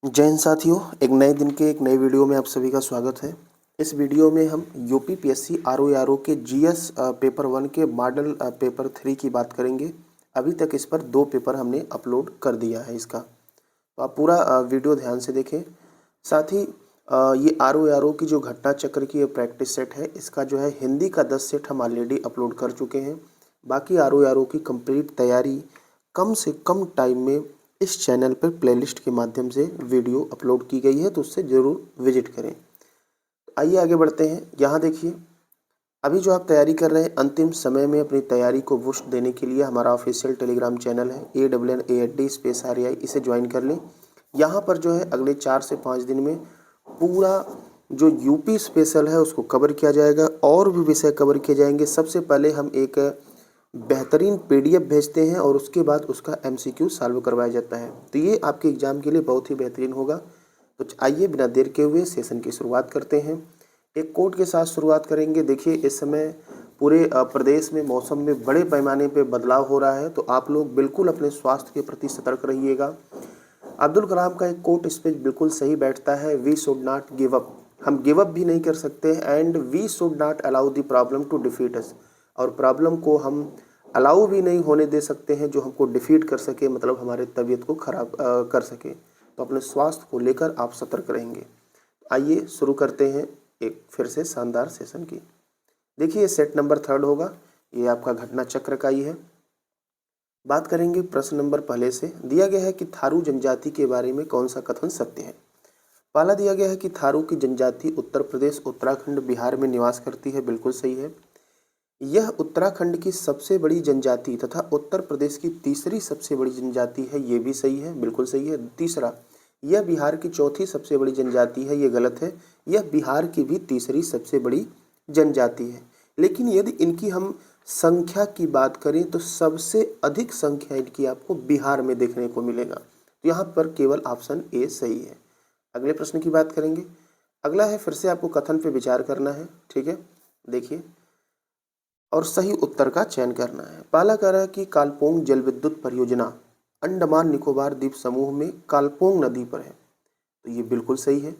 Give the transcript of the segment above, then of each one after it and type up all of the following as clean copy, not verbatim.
जय हिंद साथियों, एक नए दिन के एक नए वीडियो में आप सभी का स्वागत है। इस वीडियो में हम यूपीपीएससी आरओ के जीएस पेपर 1 के मॉडल पेपर 3 की बात करेंगे। अभी तक इस पर 2 पेपर हमने अपलोड कर दिया है इसका, तो आप पूरा वीडियो ध्यान से देखें। साथ ही ये आरओ की जो घटना चक्र की प्रैक्टिस सेट है, इसका जो है हिंदी का 10 सेट हम ऑलरेडी अपलोड कर चुके हैं। बाकी आरओ की कंप्लीट तैयारी कम से कम टाइम में इस चैनल पर प्लेलिस्ट के माध्यम से वीडियो अपलोड की गई है, तो उससे ज़रूर विजिट करें। आइए आगे बढ़ते हैं। यहाँ देखिए, अभी जो आप तैयारी कर रहे हैं, अंतिम समय में अपनी तैयारी को बूस्ट देने के लिए हमारा ऑफिशियल टेलीग्राम चैनल है ANNAD_RAI, इसे ज्वाइन कर लें। यहाँ पर जो है अगले 4 से 5 दिन में पूरा जो यूपी स्पेशल है उसको कवर किया जाएगा और भी विषय कवर किए जाएंगे। सबसे पहले हम एक बेहतरीन PDF भेजते हैं और उसके बाद उसका MCQ सॉल्व करवाया जाता है, तो ये आपके एग्ज़ाम के लिए बहुत ही बेहतरीन होगा। तो आइए बिना देर के हुए सेशन की शुरुआत करते हैं। एक कोट के साथ शुरुआत करेंगे। देखिए, इस समय पूरे प्रदेश में मौसम में बड़े पैमाने पे बदलाव हो रहा है, तो आप लोग बिल्कुल अपने स्वास्थ्य के प्रति सतर्क रहिएगा। अब्दुल कलाम का एक कोट इस पर बिल्कुल सही बैठता है, we should not give up. हम गिव अप भी नहीं कर सकते and we should not allow the problem to defeat us, और प्रॉब्लम को हम अलाउ भी नहीं होने दे सकते हैं जो हमको डिफीट कर सके, मतलब हमारे तबीयत को खराब कर सके। तो अपने स्वास्थ्य को लेकर आप सतर्क रहेंगे। आइए शुरू करते हैं एक फिर से शानदार सेशन की। देखिए, ये सेट नंबर 3 होगा, ये आपका घटना चक्र का ही है। बात करेंगे प्रश्न नंबर पहले से। दिया गया है कि थारू जनजाति के बारे में कौन सा कथन सत्य है। पहला दिया गया है कि थारू की जनजाति उत्तर प्रदेश, उत्तराखंड, बिहार में निवास करती है, बिल्कुल सही है। यह उत्तराखंड की सबसे बड़ी जनजाति तथा उत्तर प्रदेश की तीसरी सबसे बड़ी जनजाति है, ये भी सही है, बिल्कुल सही है। तीसरा, यह बिहार की चौथी सबसे बड़ी जनजाति है, ये गलत है। यह बिहार की भी तीसरी सबसे बड़ी जनजाति है, लेकिन यदि इनकी हम संख्या की बात करें तो सबसे अधिक संख्या इनकी आपको बिहार में देखने को मिलेगा। तो यहाँ पर केवल ऑप्शन ए सही है। अगले प्रश्न की बात करेंगे। अगला है, फिर से आपको कथन पे विचार करना है, ठीक है। देखिए, और सही उत्तर का चयन करना है। पहला कह रहा है कि कालपोंग जल विद्युत परियोजना अंडमान निकोबार द्वीप समूह में कालपोंग नदी पर है, तो ये बिल्कुल सही है।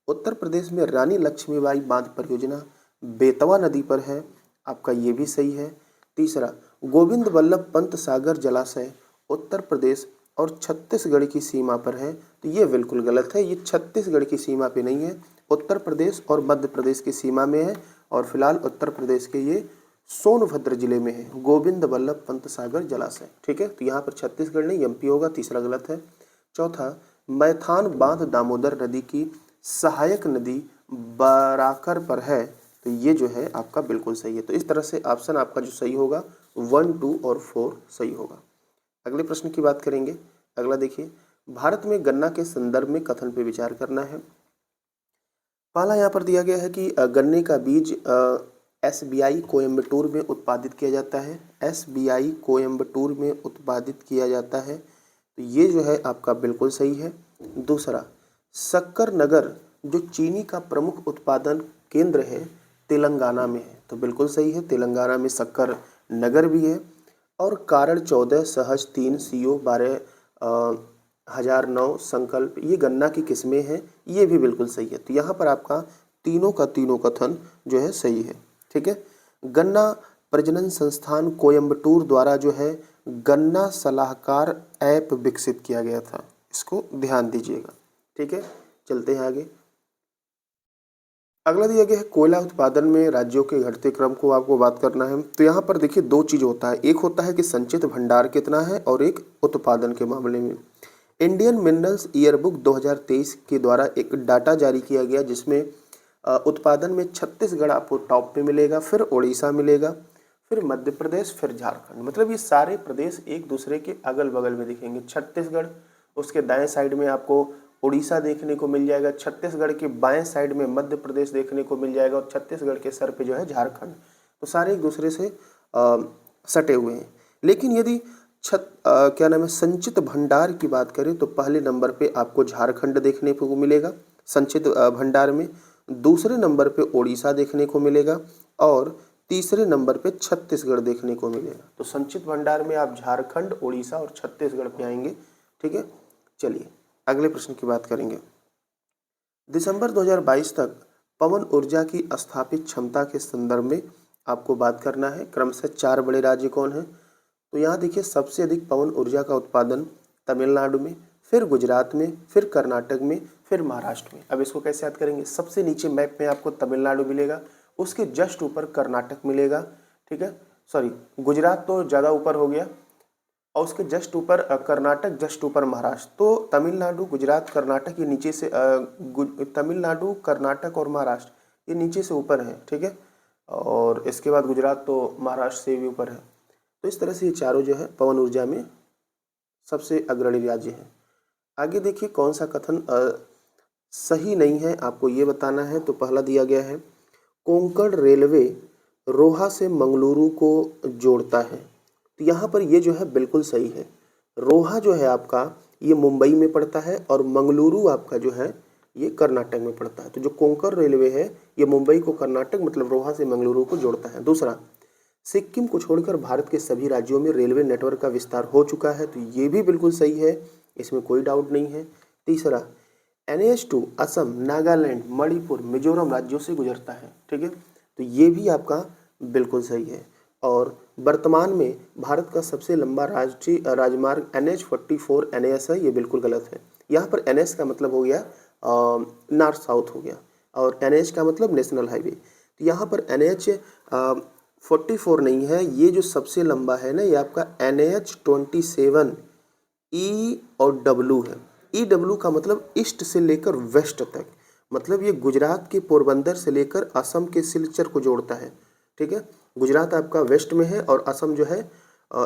उत्तर प्रदेश में रानी लक्ष्मीबाई बांध परियोजना बेतवा नदी पर है, आपका ये भी सही है। तीसरा, गोविंद वल्लभ पंत सागर जलाशय उत्तर प्रदेश और छत्तीसगढ़ की सीमा पर है, तो ये बिल्कुल गलत है। ये छत्तीसगढ़ की सीमा पे नहीं है, उत्तर प्रदेश और मध्य प्रदेश की सीमा में है, और फिलहाल उत्तर प्रदेश के ये सोनभद्र जिले में है गोविंद वल्लभ पंत सागर जलाशय, ठीक है। तो यहाँ पर छत्तीसगढ़ नहीं, MP होगा, तीसरा गलत है। चौथा, मैथान बांध दामोदर नदी की सहायक नदी बराकर पर है, तो ये जो है आपका बिल्कुल सही है। तो इस तरह से ऑप्शन आपका जो सही होगा 1, 2 और 4 सही होगा। अगले प्रश्न की बात करेंगे। अगला देखिए, भारत में गन्ना के संदर्भ में कथन पे विचार करना है। पहला यहाँ पर दिया गया है कि गन्ने का बीज SBI कोयम्बटूर में उत्पादित किया जाता है, SBI कोयम्बटूर में उत्पादित किया जाता है, तो ये जो है आपका बिल्कुल सही है। दूसरा, शक्कर नगर जो चीनी का प्रमुख उत्पादन केंद्र है तेलंगाना में है, तो बिल्कुल सही है, तेलंगाना में शक्कर नगर भी है। और कारण 14 सहज 3 CO 12,009 संकल्प, ये गन्ना की किस्में हैं, ये भी बिल्कुल सही है। तो यहाँ पर आपका तीनों का तीनों कथन जो है सही है, ठीक है। गन्ना प्रजनन संस्थान कोयम्बटूर द्वारा जो है गन्ना सलाहकार ऐप विकसित किया गया था, इसको ध्यान दीजिएगा, ठीक है। चलते हैं आगे। अगला दिया गया है, कोयला उत्पादन में राज्यों के घटते क्रम को आपको बात करना है। तो यहाँ पर देखिए, दो चीज होता है, एक होता है कि संचित भंडार कितना है और एक उत्पादन के मामले में। इंडियन मिनरल्स ईयरबुक 2023 के द्वारा एक डाटा जारी किया गया, जिसमें उत्पादन में छत्तीसगढ़ आपको टॉप पे मिलेगा, फिर उड़ीसा मिलेगा, फिर मध्य प्रदेश, फिर झारखंड। मतलब ये सारे प्रदेश एक दूसरे के अगल बगल में दिखेंगे। छत्तीसगढ़, उसके दाएं साइड में आपको उड़ीसा देखने को मिल जाएगा, छत्तीसगढ़ के बाएं साइड में मध्य प्रदेश देखने को मिल जाएगा, और छत्तीसगढ़ के सर पे जो है झारखंड। तो सारे एक दूसरे से सटे हुए हैं। लेकिन यदि क्या नाम है, संचित भंडार की बात करें तो पहले नंबर पे आपको झारखंड देखने को मिलेगा संचित भंडार में, दूसरे नंबर पे उड़ीसा देखने को मिलेगा, और तीसरे नंबर पे छत्तीसगढ़ देखने को मिलेगा। तो संचित भंडार में आप झारखंड, उड़ीसा और छत्तीसगढ़ पे आएंगे, ठीक है। चलिए अगले प्रश्न की बात करेंगे। दिसंबर 2022 तक पवन ऊर्जा की स्थापित क्षमता के संदर्भ में आपको बात करना है। क्रमशः 4 बड़े राज्य कौन हैं? तो यहाँ देखिए सबसे अधिक पवन ऊर्जा का उत्पादन तमिलनाडु में, फिर गुजरात में, फिर कर्नाटक में, फिर महाराष्ट्र में। अब इसको कैसे याद करेंगे? सबसे नीचे मैप में आपको तमिलनाडु मिलेगा, उसके जस्ट ऊपर कर्नाटक मिलेगा, ठीक है, सॉरी गुजरात तो ज़्यादा ऊपर हो गया, और उसके जस्ट ऊपर कर्नाटक, जस्ट ऊपर महाराष्ट्र। तो तमिलनाडु, गुजरात, कर्नाटक ये नीचे से तमिलनाडु, कर्नाटक और महाराष्ट्र ये नीचे से ऊपर है, ठीक है, और इसके बाद गुजरात तो महाराष्ट्र से भी ऊपर है। तो इस तरह से ये चारों जो है पवन ऊर्जा में सबसे अग्रणी राज्य हैं। आगे देखिए कौन सा कथन सही नहीं है आपको ये बताना है। तो पहला दिया गया है कोंकण रेलवे रोहा से मंगलुरु को जोड़ता है। तो यहाँ पर ये जो है बिल्कुल सही है। रोहा जो है आपका ये मुंबई में पड़ता है और मंगलुरु आपका जो है ये कर्नाटक में पड़ता है। तो जो कोंकण रेलवे है ये मुंबई को कर्नाटक मतलब रोहा से मंगलुरु को जोड़ता है। दूसरा, सिक्किम को छोड़कर भारत के सभी राज्यों में रेलवे नेटवर्क का विस्तार हो चुका है। तो ये भी बिल्कुल सही है, इसमें कोई डाउट नहीं है। तीसरा, NH2 असम, नागालैंड, मणिपुर, मिजोरम राज्यों से गुजरता है, ठीक है, तो ये भी आपका बिल्कुल सही है। और वर्तमान में भारत का सबसे लंबा राष्ट्रीय राजमार्ग NH44 NAS है, ये बिल्कुल गलत है। यहाँ पर NS का मतलब हो गया नॉर्थ साउथ हो गया और NH का मतलब नेशनल हाईवे। तो यहाँ पर NH44 नहीं है, ये जो सबसे लंबा है ना ये आपका NH27 E और W है। EW का मतलब ईस्ट से लेकर वेस्ट तक, मतलब ये गुजरात के पोरबंदर से लेकर असम के सिलचर को जोड़ता है, ठीक है। गुजरात आपका वेस्ट में है और असम जो है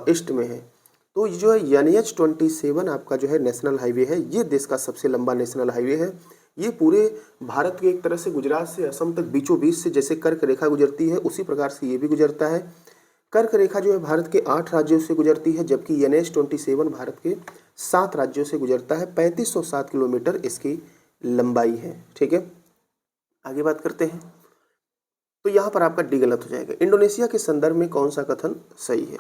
ईस्ट में है। तो ये जो है NH27 आपका जो है नेशनल हाईवे है, ये देश का सबसे लंबा नेशनल हाईवे है। ये पूरे भारत के एक तरह से गुजरात से असम तक बीचों बीच से जैसे कर्क रेखा गुजरती है उसी प्रकार से ये भी गुजरता है। कर्क रेखा जो है भारत के 8 राज्यों से गुजरती है, जबकि NH27 भारत के 7 राज्यों से गुजरता है। 3507 किलोमीटर इसकी लंबाई है, ठीक है। आगे बात करते हैं। तो यहाँ पर आपका डी गलत हो जाएगा। इंडोनेशिया के संदर्भ में कौन सा कथन सही है?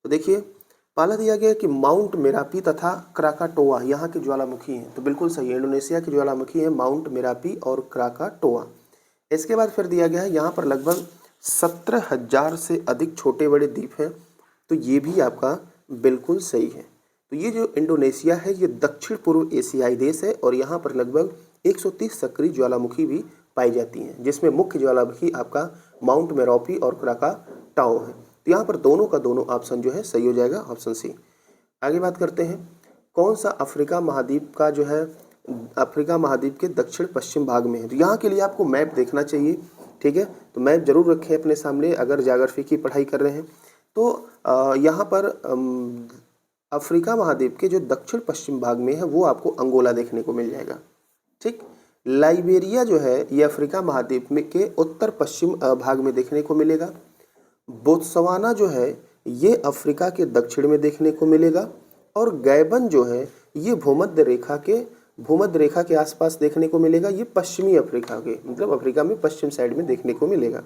तो देखिए पहला दिया गया कि माउंट मेरापी तथा क्राकाटोआ यहाँ के ज्वालामुखी हैं, तो बिल्कुल सही है। इंडोनेशिया के ज्वालामुखी हैं माउंट मेरापी और क्राकाटोआ। इसके बाद फिर दिया गया है यहाँ पर लगभग 17,000 से अधिक छोटे बड़े द्वीप हैं, तो ये भी आपका बिल्कुल सही है। तो ये जो इंडोनेशिया है ये दक्षिण पूर्व एशियाई देश है और यहाँ पर लगभग 130 सक्रिय ज्वालामुखी भी पाई जाती हैं, जिसमें मुख्य ज्वालामुखी आपका माउंट मेरापी और क्राकाटाओ है। तो यहाँ पर दोनों का दोनों ऑप्शन जो है सही हो जाएगा, ऑप्शन सी। आगे बात करते हैं कौन सा अफ्रीका महाद्वीप का जो है अफ्रीका महाद्वीप के दक्षिण पश्चिम भाग में है। तो यहाँ के लिए आपको मैप देखना चाहिए, ठीक है, तो मैप जरूर रखें अपने सामने अगर ज्योग्राफी की पढ़ाई कर रहे हैं। तो यहाँ पर अफ्रीका महाद्वीप के जो दक्षिण पश्चिम भाग में है वो आपको अंगोला देखने को मिल जाएगा, ठीक। लाइबेरिया जो है ये अफ्रीका महाद्वीप में के उत्तर पश्चिम भाग में देखने को मिलेगा। बोत्सवाना जो है ये अफ्रीका के दक्षिण में देखने को मिलेगा और गैबन जो है ये भूमध्य रेखा के आसपास देखने को मिलेगा। ये पश्चिमी अफ्रीका के मतलब अफ्रीका में पश्चिम साइड में देखने को मिलेगा।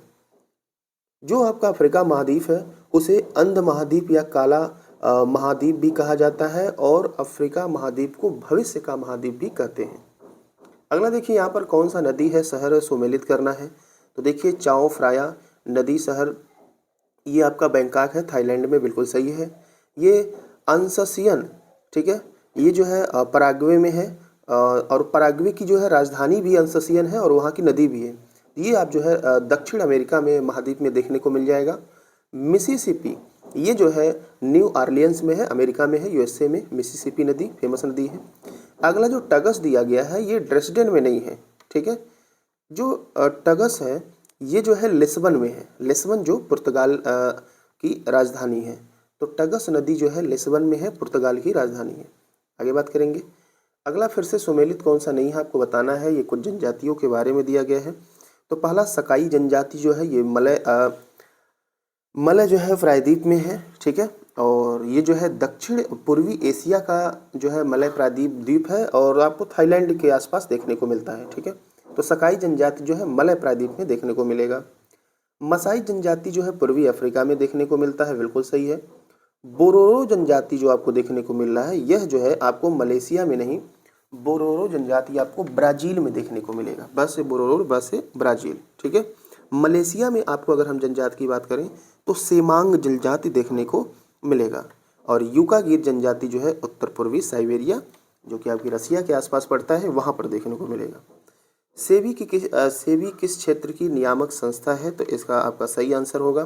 जो आपका अफ्रीका महाद्वीप है उसे अंध महाद्वीप या काला महाद्वीप भी कहा जाता है और अफ्रीका महाद्वीप को भविष्य का महाद्वीप भी कहते हैं। अगला देखिए यहाँ पर कौन सा नदी है शहर सुमेलित करना है। तो देखिए चाओ फ्राया नदी शहर ये आपका बैंकॉक है, थाईलैंड में, बिल्कुल सही है। ये अंससियन, ठीक है, ये जो है पराग्वे में है और पराग्वे की जो है राजधानी भी अंससियन है और वहाँ की नदी भी है। ये आप जो है दक्षिण अमेरिका में महाद्वीप में देखने को मिल जाएगा। मिसिसिपी ये जो है न्यू ऑरलियंस में है, अमेरिका में है, USA में मिसिसिपी नदी फेमस नदी है। अगला जो टगस दिया गया है ये ड्रेसडेन में नहीं है, ठीक है। जो टगस है ये जो है लिस्बन में है, लिस्बन जो पुर्तगाल की राजधानी है। तो टगस नदी जो है लिस्बन में है, पुर्तगाल की राजधानी है। आगे बात करेंगे। अगला फिर से सुमेलित कौन सा नहीं है आपको बताना है। ये कुछ जनजातियों के बारे में दिया गया है। तो पहला सकाई जनजाति जो है ये मलय जो है प्रायद्वीप में है, ठीक है, और ये जो है दक्षिण पूर्वी एशिया का जो है मलय प्रायद्वीप द्वीप है और आपको थाईलैंड के आसपास देखने को मिलता है, ठीक है। तो सकाई जनजाति जो है मलय प्रायद्वीप में देखने को मिलेगा। मसाई जनजाति जो है पूर्वी अफ्रीका में देखने को मिलता है, बिल्कुल सही है। बोरोरो जनजाति जो आपको देखने को मिल रहा है यह जो है आपको मलेशिया में नहीं बोरोरो जनजाति आपको ब्राज़ील में देखने को मिलेगा। ब से बोरोरो, ब से ब्राज़ील, ठीक है। मलेशिया में आपको अगर हम जनजाति की बात करें तो सेमांग जनजाति देखने को मिलेगा। और यूकागिर जनजाति जो है उत्तर पूर्वी साइबेरिया, जो कि आपकी रसिया के आसपास पड़ता है, वहाँ पर देखने को मिलेगा। सेबी किस क्षेत्र की नियामक संस्था है? तो इसका आपका सही आंसर होगा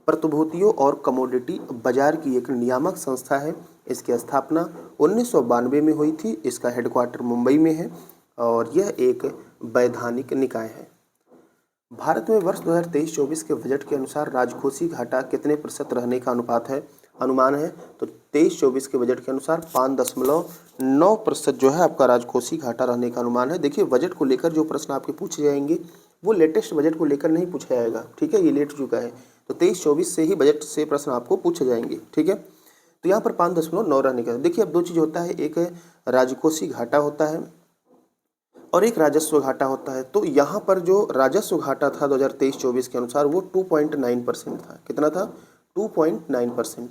प्रतिभूतियों और कमोडिटी बाजार की एक नियामक संस्था है। इसकी स्थापना 1992 में हुई थी। इसका हेडक्वार्टर मुंबई में है और यह एक वैधानिक निकाय है। भारत में वर्ष 2023-24 के बजट के अनुसार राजकोषीय घाटा कितने प्रतिशत रहने का अनुमान है? तो 23-24 के बजट के अनुसार 5.9% जो है आपका राजकोषीय घाटा रहने का अनुमान है। देखिए, बजट को लेकर जो प्रश्न आपके पूछे जाएंगे वो लेटेस्ट बजट को लेकर नहीं पूछा जाएगा, ठीक है, ये लेट चुका है। तो 23-24 से ही बजट से प्रश्न आपको पूछे जाएंगे, ठीक है। तो यहाँ पर 5.9 रहने का। देखिए, अब दो चीज़ होता है, एक राजकोषीय घाटा होता है और एक राजस्व घाटा होता है। तो यहाँ पर जो राजस्व घाटा था 2023-24 के अनुसार वो 2.9% था। कितना था? 2.9%।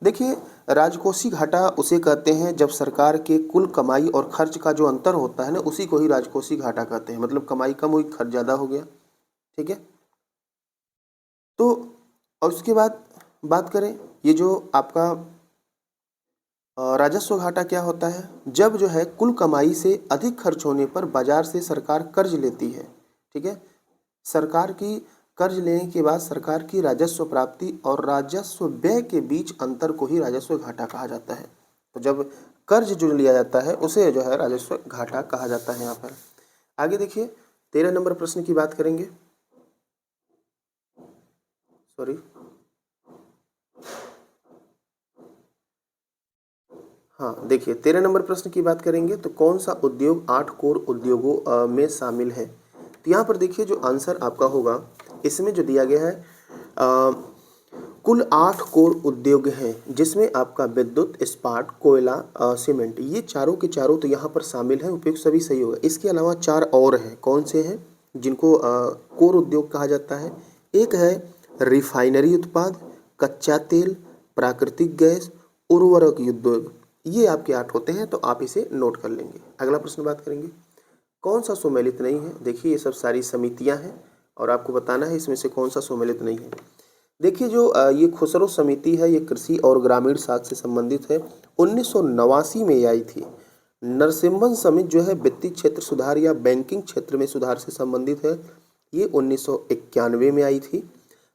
देखिए, राजकोषीय घाटा उसे कहते हैं जब सरकार के कुल कमाई और खर्च का जो अंतर होता है ना, उसी को ही राजकोषीय घाटा कहते हैं। मतलब कमाई कम हुई, खर्च ज़्यादा हो गया, ठीक है। तो और उसके बाद बात करें, ये जो आपका राजस्व घाटा क्या होता है? जब जो है कुल कमाई से अधिक खर्च होने पर बाजार से सरकार कर्ज लेती है, ठीक है। सरकार की कर्ज लेने के बाद सरकार की राजस्व प्राप्ति और राजस्व व्यय के बीच अंतर को ही राजस्व घाटा कहा जाता है। तो जब कर्ज जो लिया जाता है उसे जो है राजस्व घाटा कहा जाता है। यहाँ पर आगे देखिए, 13 नंबर प्रश्न की बात करेंगे। हाँ, देखिए 13 नंबर प्रश्न की बात करेंगे तो कौन सा उद्योग 8 कोर उद्योगों में शामिल है? तो यहाँ पर देखिए, जो आंसर आपका होगा इसमें जो दिया गया है कुल 8 कोर उद्योग हैं, जिसमें आपका विद्युत, इस्पात, कोयला, सीमेंट, ये चारों के चारों तो यहाँ पर शामिल हैं। उपयुक्त सभी सही होगा। इसके अलावा 4 और हैं। कौन से हैं जिनको कोर उद्योग कहा जाता है? एक है रिफाइनरी उत्पाद, कच्चा तेल, प्राकृतिक गैस, उर्वरक उद्योग। ये आपके 8 होते हैं, तो आप इसे नोट कर लेंगे। अगला प्रश्न बात करेंगे, कौन सा सम्मिलित नहीं है? देखिए, ये सब सारी समितियां हैं और आपको बताना है इसमें से कौन सा सम्मिलित नहीं है। देखिए, जो ये खुसरो समिति है, ये कृषि और ग्रामीण साख से संबंधित है। 1989 में ये आई थी। नरसिम्हन समिति जो है वित्तीय क्षेत्र सुधार या बैंकिंग क्षेत्र में सुधार से संबंधित है, ये 1991 में आई थी।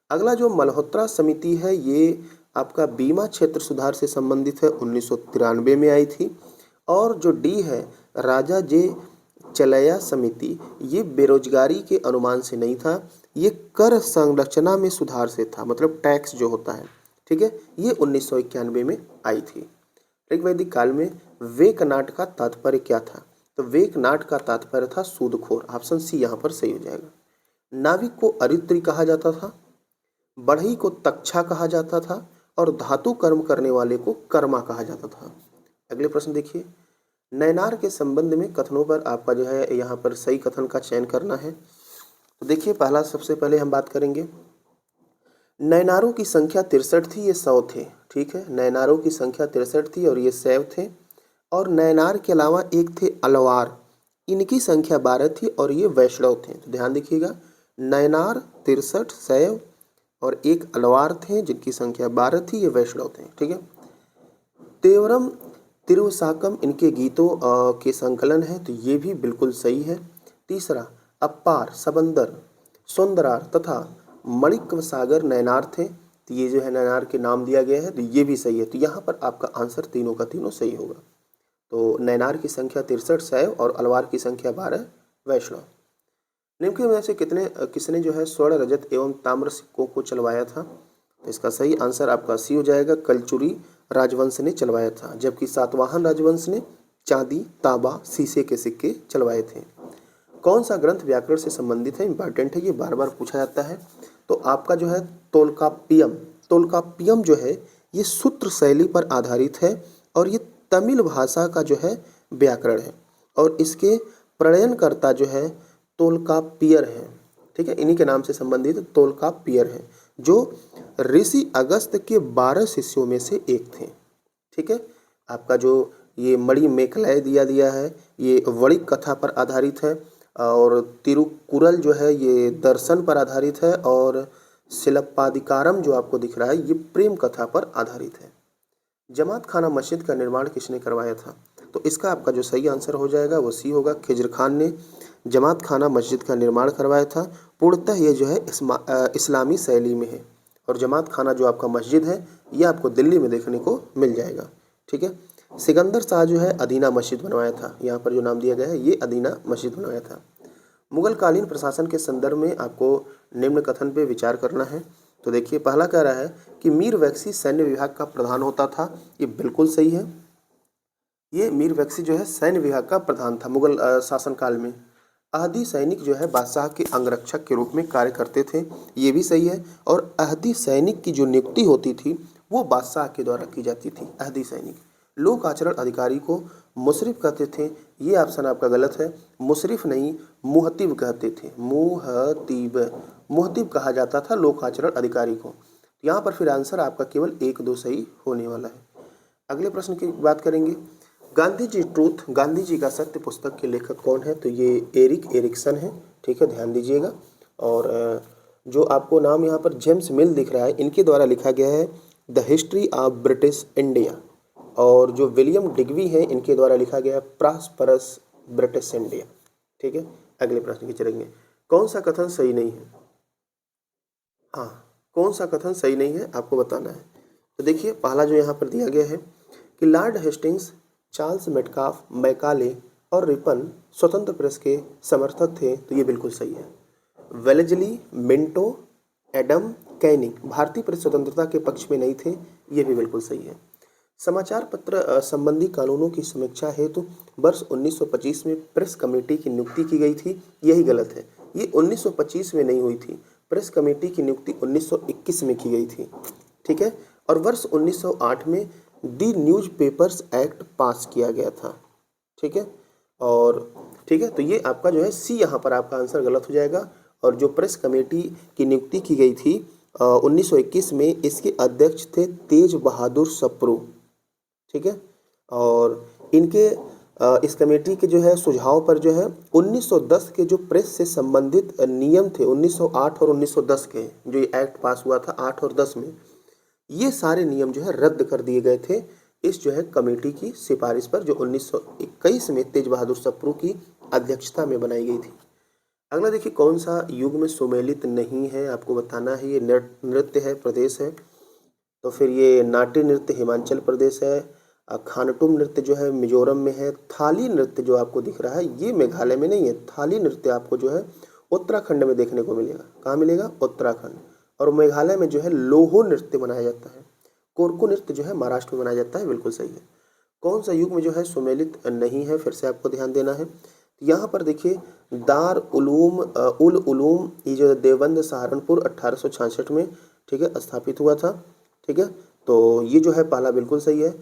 अगला जो मल्होत्रा समिति है, ये आपका बीमा क्षेत्र सुधार से संबंधित है, 1993 में आई थी। और जो डी है राजा जे चलैया समिति, ये बेरोजगारी के अनुमान से नहीं था, ये कर संरचना में सुधार से था, मतलब टैक्स जो होता है, ठीक है। ये 1991 में आई थी। ऋग्वैदिक काल में वेकनाट का तात्पर्य क्या था? तो वेकनाट का तात्पर्य था सूदखोर। ऑप्शन सी यहाँ पर सही हो जाएगा। नाविक को अरित्री कहा जाता था, बढ़ई को तक्षा कहा जाता था और धातु कर्म करने वाले को कर्मा कहा जाता था। अगले प्रश्न देखिए, नैनार के संबंध में कथनों पर आपका जो है यहाँ पर सही कथन का चयन करना है। तो देखिए, पहला सबसे पहले हम बात करेंगे, नैनारों की संख्या 63 थी, ये 100 थे, ठीक है। नैनारों की संख्या 63 थी और ये 100 थे। और नैनार के अलावा एक थे अलवार, इनकी संख्या 12 थी और ये वैष्णव थे। तो ध्यान देखिएगा, नैनार 63, 100 और एक अलवार थे जिनकी संख्या 12 थी, ये वैष्णव थे, ठीक है। तेवरम तिरुवसाकम इनके गीतों के संकलन है, तो ये भी बिल्कुल सही है। तीसरा, अप्पार, सबंदर, सुंदरार तथा मणिक सागर नैनार थे, तो ये जो है नैनार के नाम दिया गया है, तो ये भी सही है। तो यहाँ पर आपका आंसर तीनों का तीनों सही होगा। तो नैनार की संख्या 63, 100 और अलवार की संख्या 12, वैष्णव। निम्न में से किसने जो है स्वर्ण, रजत एवं ताम्र सिक्कों को चलवाया था? तो इसका सही आंसर आपका सी हो जाएगा। कलचुरी राजवंश ने चलवाया था, जबकि सातवाहन राजवंश ने चांदी, तांबा, शीशे के सिक्के चलवाए थे। कौन सा ग्रंथ व्याकरण से संबंधित है? इंपॉर्टेंट है, ये बार बार पूछा जाता है। तो आपका जो है तोल्काप्पियम जो है ये सूत्र शैली पर आधारित है और ये तमिल भाषा का जो है व्याकरण है और इसके प्रणयनकर्ता जो है तोल्काप्पियर है, ठीक है। इन्हीं के नाम से संबंधित तोल्काप्पियर है, जो ऋषि अगस्त के 12 शिष्यों में से एक थे, ठीक है। आपका जो ये मणि मेखलाय दिया है, ये वणिक कथा पर आधारित है, और तिरुकुरल जो है ये दर्शन पर आधारित है, और शिलप्पादिकारम जो आपको दिख रहा है ये प्रेम कथा पर आधारित है। जमात खाना मस्जिद का निर्माण किसने करवाया था? तो इसका आपका जो सही आंसर हो जाएगा वो सी होगा, खिज्र खान ने जमात खाना मस्जिद का निर्माण करवाया था। पूर्णतः ये जो है इस्लामी शैली में है, और जमात खाना जो आपका मस्जिद है ये आपको दिल्ली में देखने को मिल जाएगा। ठीक है, सिकंदर शाह जो है अदीना मस्जिद बनवाया था, यहाँ पर जो नाम दिया गया है ये अदीना मस्जिद बनवाया था। मुगल कालीन प्रशासन के संदर्भ में आपको निम्न कथन पे विचार करना है। तो देखिए, पहला कह रहा है कि मीर वैक्सी सैन्य विभाग का प्रधान होता था, ये बिल्कुल सही है। ये मीर वैक्सी जो है सैन्य विभाग का प्रधान था मुगल शासनकाल में। अहदी सैनिक जो है बादशाह के अंगरक्षक के रूप में कार्य करते थे, ये भी सही है। और अहदी सैनिक की जो नियुक्ति होती थी वो बादशाह के द्वारा की जाती थी। अहदी सैनिक लोक आचरण अधिकारी को मुशरिफ कहते थे, ये ऑप्शन आपका गलत है। मुशरिफ नहीं, मुहतिब कहते थे, मुहतिब कहा जाता था लोक आचरण अधिकारी को। यहाँ पर फिर आंसर आपका केवल 1-2 सही होने वाला है। अगले प्रश्न की बात करेंगे। गांधी जी ट्रूथ, गांधी जी का सत्य पुस्तक के लेखक कौन है? तो ये एरिक एरिक्सन है। ठीक है, ध्यान दीजिएगा। और जो आपको नाम यहाँ पर जेम्स मिल दिख रहा है, इनके द्वारा लिखा गया है the history of British India. और जो विलियम डिग्वी है, इनके द्वारा लिखा गया है प्रॉस्परस ब्रिटिश इंडिया। ठीक है, अगले प्रश्न की चलेंगे। कौन सा कथन सही नहीं है? हाँ, कौन सा कथन सही नहीं है आपको बताना है। तो देखिए, पहला जो यहाँ पर दिया गया है कि Lord Hastings, Charles Metcalfe, Macaulay और रिपन स्वतंत्र प्रेस के समर्थक थे, तो ये बिल्कुल सही है। वेलेजली, मिंटो, एडम कैनिंग भारतीय प्रेस स्वतंत्रता के पक्ष में नहीं थे, ये भी बिल्कुल सही है। समाचार पत्र संबंधी कानूनों की समीक्षा हेतु वर्ष 1925 में प्रेस कमेटी की नियुक्ति की गई थी, यही गलत है। ये 1925 में नहीं हुई थी, प्रेस कमेटी की नियुक्ति 1921 में की गई थी। ठीक है, और वर्ष 1908 में दी न्यूज पेपर्स एक्ट पास किया गया था। ठीक है, और ठीक है, तो ये आपका जो है सी यहाँ पर आपका आंसर गलत हो जाएगा। और जो प्रेस कमेटी की नियुक्ति की गई थी 1921 में, इसके अध्यक्ष थे तेज बहादुर सप्रू। ठीक है, और इनके इस कमेटी के जो है सुझाव पर जो है 1910 के जो प्रेस से संबंधित नियम थे, 1908 और 1910 के जो ये एक्ट पास हुआ था 8 और 10 में, ये सारे नियम जो है रद्द कर दिए गए थे इस जो है कमेटी की सिफारिश पर, जो 1921 में तेज बहादुर सप्रू की अध्यक्षता में बनाई गई थी। अगला देखिए, कौन सा युग में सुमेलित नहीं है आपको बताना है। ये नृत्य है, प्रदेश है, तो फिर ये नाट्य नृत्य हिमाचल प्रदेश है, खानटुम नृत्य जो है मिजोरम में है, थाली नृत्य जो आपको दिख रहा है ये मेघालय में नहीं है। थाली नृत्य आपको जो है उत्तराखंड में देखने को मिलेगा। कहाँ मिलेगा? उत्तराखंड। और मेघालय में जो है लोहो नृत्य मनाया जाता है। कोरकू नृत्य जो है महाराष्ट्र में मनाया जाता है, बिल्कुल सही है। कौन सा युग में जो है सुमेलित नहीं है, फिर से आपको ध्यान देना है। यहाँ पर देखिए, दार उल उलूम ये जो देवबंद सहारनपुर 1866 में ठीक है स्थापित हुआ था। ठीक है, तो ये जो है पहला बिल्कुल सही है।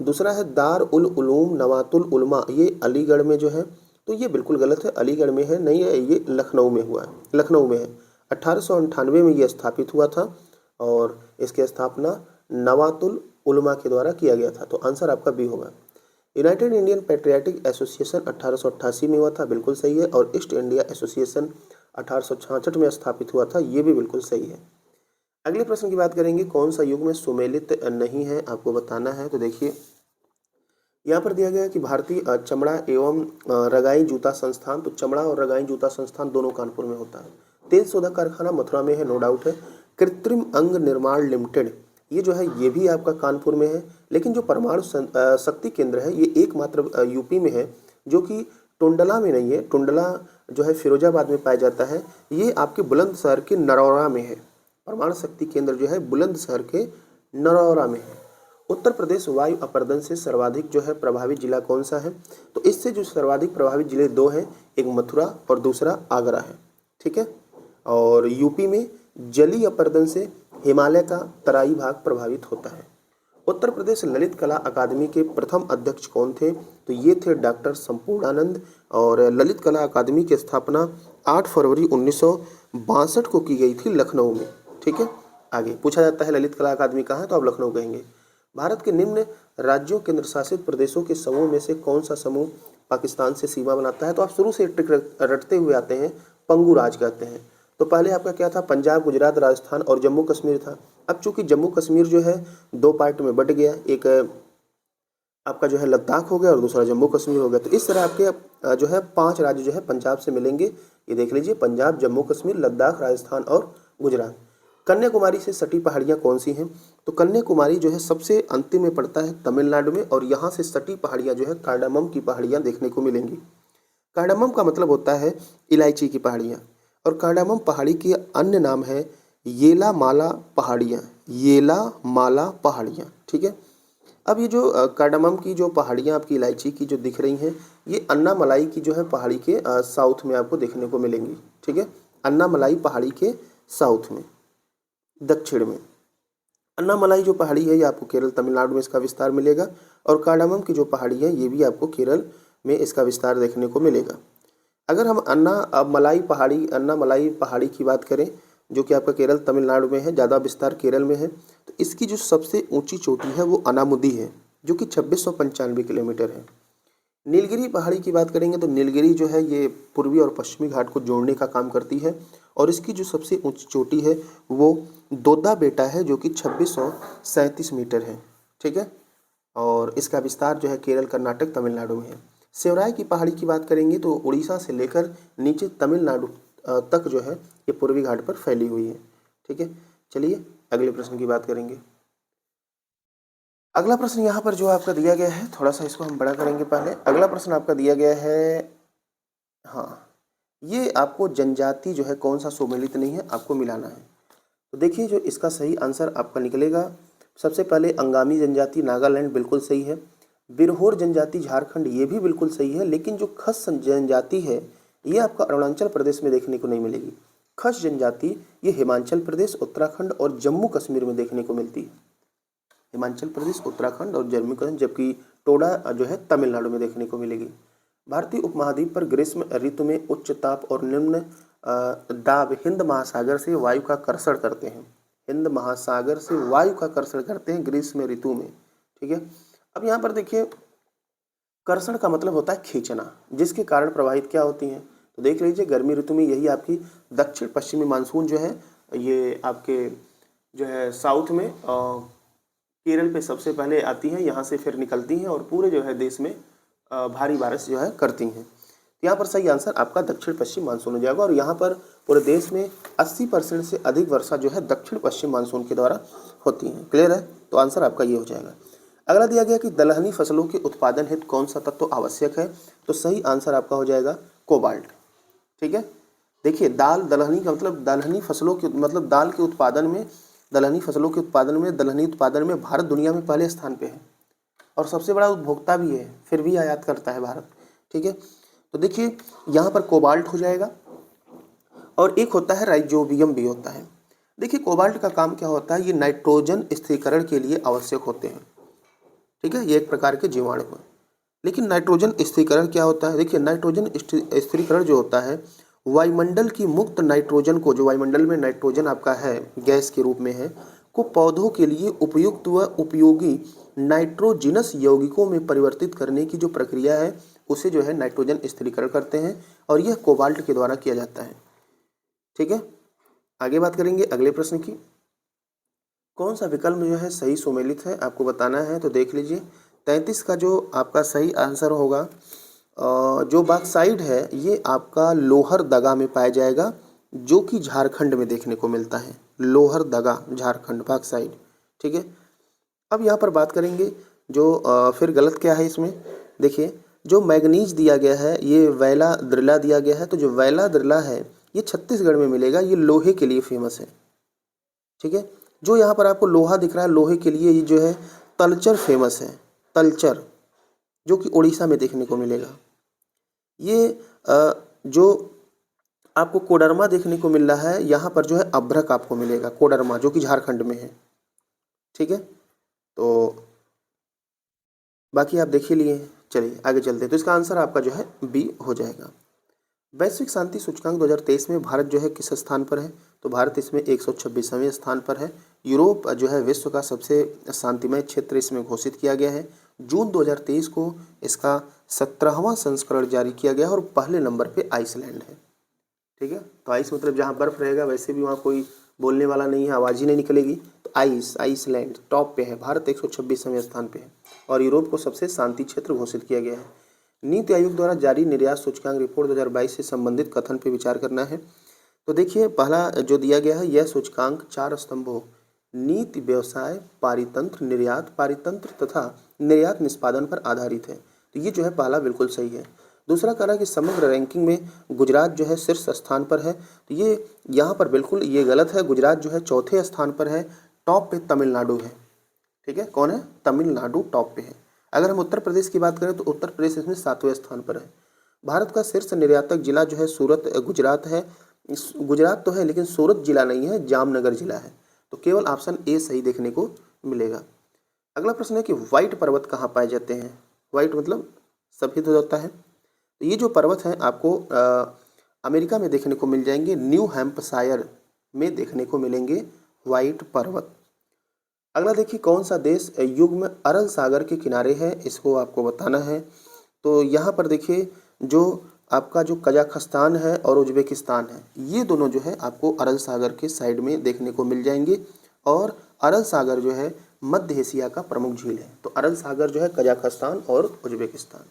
दूसरा है दार उल उलूम नवातुल उलमा, ये अलीगढ़ में जो है, तो ये बिल्कुल गलत है, अलीगढ़ में है नहीं है, ये लखनऊ में हुआ है, लखनऊ में है। 1898 में ये स्थापित हुआ था और इसकी स्थापना नवातुल उलमा के द्वारा किया गया था, तो आंसर आपका बी होगा। यूनाइटेड इंडियन पैट्रियाटिक एसोसिएशन 1888 में हुआ था, बिल्कुल सही है। और ईस्ट इंडिया एसोसिएशन 1866 में स्थापित हुआ था, ये भी बिल्कुल सही है। अगले प्रश्न की बात करेंगे, कौन सा युग में सुमेलित नहीं है आपको बताना है। तो देखिए, यहाँ पर दिया गया है कि भारतीय चमड़ा एवं रगाई जूता संस्थान, तो चमड़ा और रगाई जूता संस्थान दोनों कानपुर में होता है। तेल सोधा कारखाना मथुरा में है, नो डाउट है। कृत्रिम अंग निर्माण लिमिटेड ये जो है ये भी आपका कानपुर में है, लेकिन जो परमाणु शक्ति केंद्र है ये एकमात्र यूपी में है, जो कि टुंडला में नहीं है। टुंडला जो है फिरोजाबाद में पाया जाता है, ये आपके बुलंदशहर के नरौरा में है। परमाणु शक्ति केंद्र जो है बुलंदशहर के नरौरा में है। उत्तर प्रदेश वायु अपरदन से सर्वाधिक जो है प्रभावित जिला कौन सा है? तो इससे जो सर्वाधिक प्रभावित जिले दो हैं, एक मथुरा और दूसरा आगरा है। ठीक है, और यूपी में जलीय अपरदन से हिमालय का तराई भाग प्रभावित होता है। उत्तर प्रदेश ललित कला अकादमी के प्रथम अध्यक्ष कौन थे? तो ये थे डॉक्टर संपूर्णानंद। और ललित कला अकादमी की स्थापना 8 फरवरी 1962 को की गई थी लखनऊ में। ठीक है, आगे पूछा जाता है ललित कला अकादमी कहाँ है, तो आप लखनऊ कहेंगे। भारत के निम्न राज्यों केंद्र शासित प्रदेशों के समूह में से कौन सा समूह पाकिस्तान से सीमा बनाता है? तो आप शुरू से ट्रिक रटते हुए आते हैं, पंगु राज कहते हैं। तो पहले आपका क्या था? पंजाब, गुजरात, राजस्थान और जम्मू कश्मीर था। अब चूंकि जम्मू कश्मीर जो है दो पार्ट में बट गया, एक आपका जो है लद्दाख हो गया और दूसरा जम्मू कश्मीर हो गया। तो इस तरह आपके जो है 5 राज्य जो है पंजाब से मिलेंगे। ये देख लीजिए, पंजाब, जम्मू कश्मीर, लद्दाख, राजस्थान और गुजरात। कन्याकुमारी से सटी पहाड़ियाँ कौन सी हैं? तो कन्याकुमारी जो है सबसे अंतिम में पड़ता है तमिलनाडु में, और यहाँ से सटी पहाड़ियाँ जो है कार्डामम की पहाड़ियाँ देखने को मिलेंगी। कार्डामम का मतलब होता है इलायची की पहाड़ियाँ, और कार्डामम पहाड़ी की अन्य नाम है येला माला पहाड़ियाँ। येला माला पहाड़ियाँ, ठीक है। अब ये जो कार्डामम की जो पहाड़ियाँ आपकी इलायची की जो दिख रही हैं, ये अन्नामलाई की जो है पहाड़ी के साउथ में आपको देखने को मिलेंगी, ठीक है। अन्नामलाई पहाड़ी के साउथ में, दक्षिण में। अन्नामलाई जो पहाड़ी है ये आपको केरल, तमिलनाडु में इसका विस्तार मिलेगा, और कार्डामम की जो पहाड़ी है ये भी आपको केरल में इसका विस्तार देखने को मिलेगा। अगर हम अन्नामलाई पहाड़ी की बात करें, जो कि आपका केरल तमिलनाडु में है, ज़्यादा विस्तार केरल में है, तो इसकी जो सबसे ऊंची चोटी है वो अनामुदी है, जो कि 2695 किलोमीटर है। नीलगिरी पहाड़ी की बात करेंगे तो नीलगिरी जो है ये पूर्वी और पश्चिमी घाट को जोड़ने का काम करती है, और इसकी जो सबसे ऊंची चोटी है वो दोदा बेटा है, जो कि 2637 मीटर है, ठीक है। और इसका विस्तार जो है केरल, कर्नाटक, तमिलनाडु में है। सेवराय की पहाड़ी की बात करेंगे तो उड़ीसा से लेकर नीचे तमिलनाडु तक जो है ये पूर्वी घाट पर फैली हुई है, ठीक है। चलिए अगले प्रश्न की बात करेंगे। अगला प्रश्न यहाँ पर जो आपका दिया गया है, थोड़ा सा इसको हम बड़ा करेंगे पहले। अगला प्रश्न आपका दिया गया है, हाँ, ये आपको जनजाति जो है कौन सा सुमेलित नहीं है, आपको मिलाना है। तो देखिए जो इसका सही आंसर आपका निकलेगा, सबसे पहले अंगामी जनजाति नागालैंड बिल्कुल सही है। बिरहोर जनजाति झारखंड ये भी बिल्कुल सही है, लेकिन जो खस जनजाति है ये आपका अरुणाचल प्रदेश में देखने को नहीं मिलेगी। खस जनजाति ये हिमाचल प्रदेश, उत्तराखंड और जम्मू कश्मीर में देखने को मिलती है। हिमाचल प्रदेश, उत्तराखंड और जम्मू कश्मीर, जबकि टोडा जो है तमिलनाडु में देखने को मिलेगी। भारतीय उपमहाद्वीप पर ग्रीष्म ऋतु में उच्च ताप और निम्न दाब हिंद महासागर से वायु का कर्षण करते हैं। हिंद महासागर से वायु का कर्षण करते हैं ग्रीष्म ऋतु में, ठीक है। अब यहाँ पर देखिए, कर्षण का मतलब होता है खींचना, जिसके कारण प्रवाहित क्या होती हैं। तो देख लीजिए गर्मी ऋतु में यही आपकी दक्षिण पश्चिमी मानसून जो है ये आपके जो है साउथ में केरल पे सबसे पहले आती हैं, यहाँ से फिर निकलती हैं और पूरे जो है देश में भारी बारिश जो है करती हैं। यहाँ पर सही आंसर आपका दक्षिण पश्चिम मानसून हो जाएगा, और यहाँ पर पूरे देश में 80% से अधिक वर्षा जो है दक्षिण पश्चिम मानसून के द्वारा होती है। क्लियर है? तो आंसर आपका ये हो जाएगा। अगला दिया गया कि दलहनी फसलों के उत्पादन हेतु कौन सा तत्व आवश्यक है? तो सही आंसर आपका हो जाएगा कोबाल्ट, ठीक है। देखिए दलहनी का मतलब दलहनी फसलों के मतलब दाल के उत्पादन में, दलहनी फसलों के दलहनी उत्पादन में भारत दुनिया में पहले स्थान पे है, और सबसे बड़ा उपभोक्ता भी है, फिर भी आयात करता है भारत, ठीक है। तो देखिए यहाँ पर कोबाल्ट हो जाएगा, और एक होता है राइजोबियम भी होता है। देखिए कोबाल्ट का काम क्या होता है, ये नाइट्रोजन स्थिरीकरण के लिए आवश्यक होते हैं, ठीक है। ये एक प्रकार के जीवाणु हैं। लेकिन नाइट्रोजन स्थिरीकरण क्या होता है? देखिए नाइट्रोजन स्थिरीकरण जो होता है, वायुमंडल की मुक्त नाइट्रोजन को, जो वायुमंडल में नाइट्रोजन आपका है गैस के रूप में है, को पौधों के लिए उपयुक्त व उपयोगी नाइट्रोजिनस यौगिकों में परिवर्तित करने की जो प्रक्रिया है उसे जो है नाइट्रोजन स्थिरीकरण करते हैं, और यह कोबाल्ट के द्वारा किया जाता है, ठीक है। आगे बात करेंगे अगले प्रश्न की। कौन सा विकल्प जो है सही सुमेलित है, आपको बताना है। तो देख लीजिए 33 का जो आपका सही आंसर होगा, जो बॉक्साइट है ये आपका लोहरदगा में पाया जाएगा, जो कि झारखंड में देखने को मिलता है। लोहरदगा झारखंड बॉक्साइट, ठीक है। अब यहाँ पर बात करेंगे जो फिर गलत क्या है इसमें। देखिए जो मैग्नीज दिया गया है ये वैला द्रिला दिया गया है, तो जो वैला द्रिला है ये छत्तीसगढ़ में मिलेगा, ये लोहे के लिए फेमस है, ठीक है। जो यहाँ पर आपको लोहा दिख रहा है, लोहे के लिए ये जो है तलचर फेमस है, तलचर, जो कि उड़ीसा में देखने को मिलेगा। ये जो आपको कोडरमा देखने को मिल रहा है, यहाँ पर जो है अभ्रक आपको मिलेगा, कोडरमा, जो कि झारखंड में है, ठीक है। तो बाकी आप देख ही लिए, चलिए आगे चलते हैं। तो इसका आंसर आपका जो है बी हो जाएगा। वैश्विक शांति सूचकांक 2023 में भारत जो है किस स्थान पर है? तो भारत इसमें 126वें स्थान पर है। यूरोप जो है विश्व का सबसे शांतिमय क्षेत्र इसमें घोषित किया गया है। जून 2023 को इसका 17वां संस्करण जारी किया गया है और पहले नंबर पे आइसलैंड है। ठीक है, तो आइस मतलब जहाँ बर्फ रहेगा, वैसे भी वहाँ कोई बोलने वाला नहीं है, आवाज़ ही नहीं निकलेगी। तो आइसलैंड टॉप पे है, भारत 126वें स्थान पे है और यूरोप को सबसे शांति क्षेत्र घोषित किया गया है। नीति आयोग द्वारा जारी निर्यात सूचकांक रिपोर्ट 2022 से संबंधित कथन पे विचार करना है। तो देखिए, पहला जो दिया गया है, यह सूचकांक 4 स्तंभों नीति, व्यवसाय, पारितंत्र, निर्यात पारितंत्र तथा निर्यात निष्पादन पर आधारित है। तो ये जो है पहला बिल्कुल सही है। दूसरा कह रहा है कि समग्र रैंकिंग में गुजरात जो है शीर्ष स्थान पर है। तो ये यहाँ पर बिल्कुल ये गलत है। गुजरात जो है चौथे स्थान पर है, टॉप पे तमिलनाडु है। ठीक है, कौन है? तमिलनाडु टॉप पे है। अगर हम उत्तर प्रदेश की बात करें तो उत्तर प्रदेश इसमें 7वें स्थान पर है। भारत का शीर्ष निर्यातक जिला जो है सूरत गुजरात है। गुजरात तो है लेकिन सूरत जिला नहीं है, जामनगर जिला है। तो केवल ऑप्शन ए सही देखने को मिलेगा। अगला प्रश्न है कि व्हाइट पर्वत कहाँ पाए जाते हैं? व्हाइट मतलब सफ़ेद हो जाता है। तो ये जो पर्वत हैं आपको अमेरिका में देखने को मिल जाएंगे, न्यू हैम्पशायर में देखने को मिलेंगे व्हाइट पर्वत। अगला देखिए, कौन सा देश युग्म अरल सागर के किनारे है? इसको आपको बताना है। तो यहाँ पर देखिए, जो आपका जो कजाकिस्तान है और उज्बेकिस्तान है, ये दोनों जो है आपको अरल सागर के साइड में देखने को मिल जाएंगे और अरल सागर जो है मध्य एशिया का प्रमुख झील है। तो अरल सागर जो है कजाकिस्तान और उज्बेकिस्तान।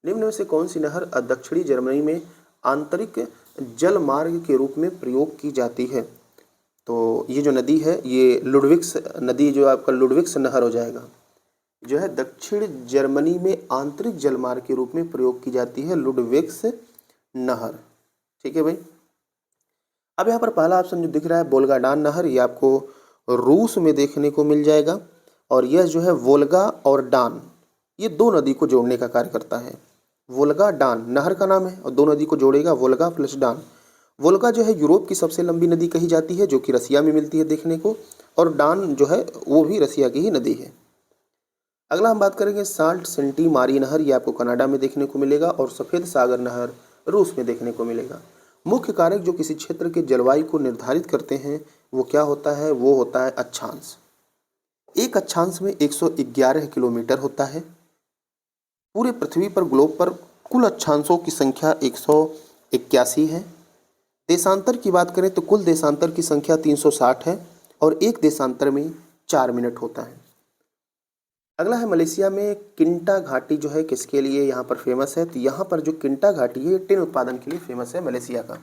निम्न में से कौन सी नहर दक्षिणी जर्मनी में आंतरिक जल मार्ग के रूप में प्रयोग की जाती है? तो ये जो नदी है, ये लुडविग्स नदी, जो आपका लुडविग्स नहर हो जाएगा, जो है दक्षिण जर्मनी में आंतरिक जलमार्ग के रूप में प्रयोग की जाती है, लुडविग्स नहर। ठीक है भाई। अब यहाँ पर पहला ऑप्शन जो दिख रहा है वोल्गा डान नहर, ये आपको रूस में देखने को मिल जाएगा और यह जो है वोल्गा और डान, ये दो नदी को जोड़ने का कार्य करता है। वोल्गा डान नहर का नाम है और दो नदी को जोड़ेगा, वोल्गा प्लस डान। वोल्गा जो है यूरोप की सबसे लंबी नदी कही जाती है, जो कि रसिया में मिलती है देखने को, और डान जो है वो भी रसिया की ही नदी है। अगला हम बात करेंगे साल्ट सेंटी मारी नहर, ये आपको कनाडा में देखने को मिलेगा और सफ़ेद सागर नहर रूस में देखने को मिलेगा। मुख्य कारक जो किसी क्षेत्र के जलवायु को निर्धारित करते हैं वो क्या होता है? वो होता है अक्षांश। एक अक्षांश में 111 किलोमीटर होता है। पूरे पृथ्वी पर ग्लोब पर कुल अक्षांशों की संख्या 181 है। देशांतर की बात करें तो कुल देशांतर की संख्या 360 है और एक देशांतर में 4 मिनट होता है। अगला है मलेशिया में किंटा घाटी जो है किसके लिए यहाँ पर फेमस है? तो यहाँ पर जो किंटा घाटी है ये टिन उत्पादन के लिए फेमस है मलेशिया का।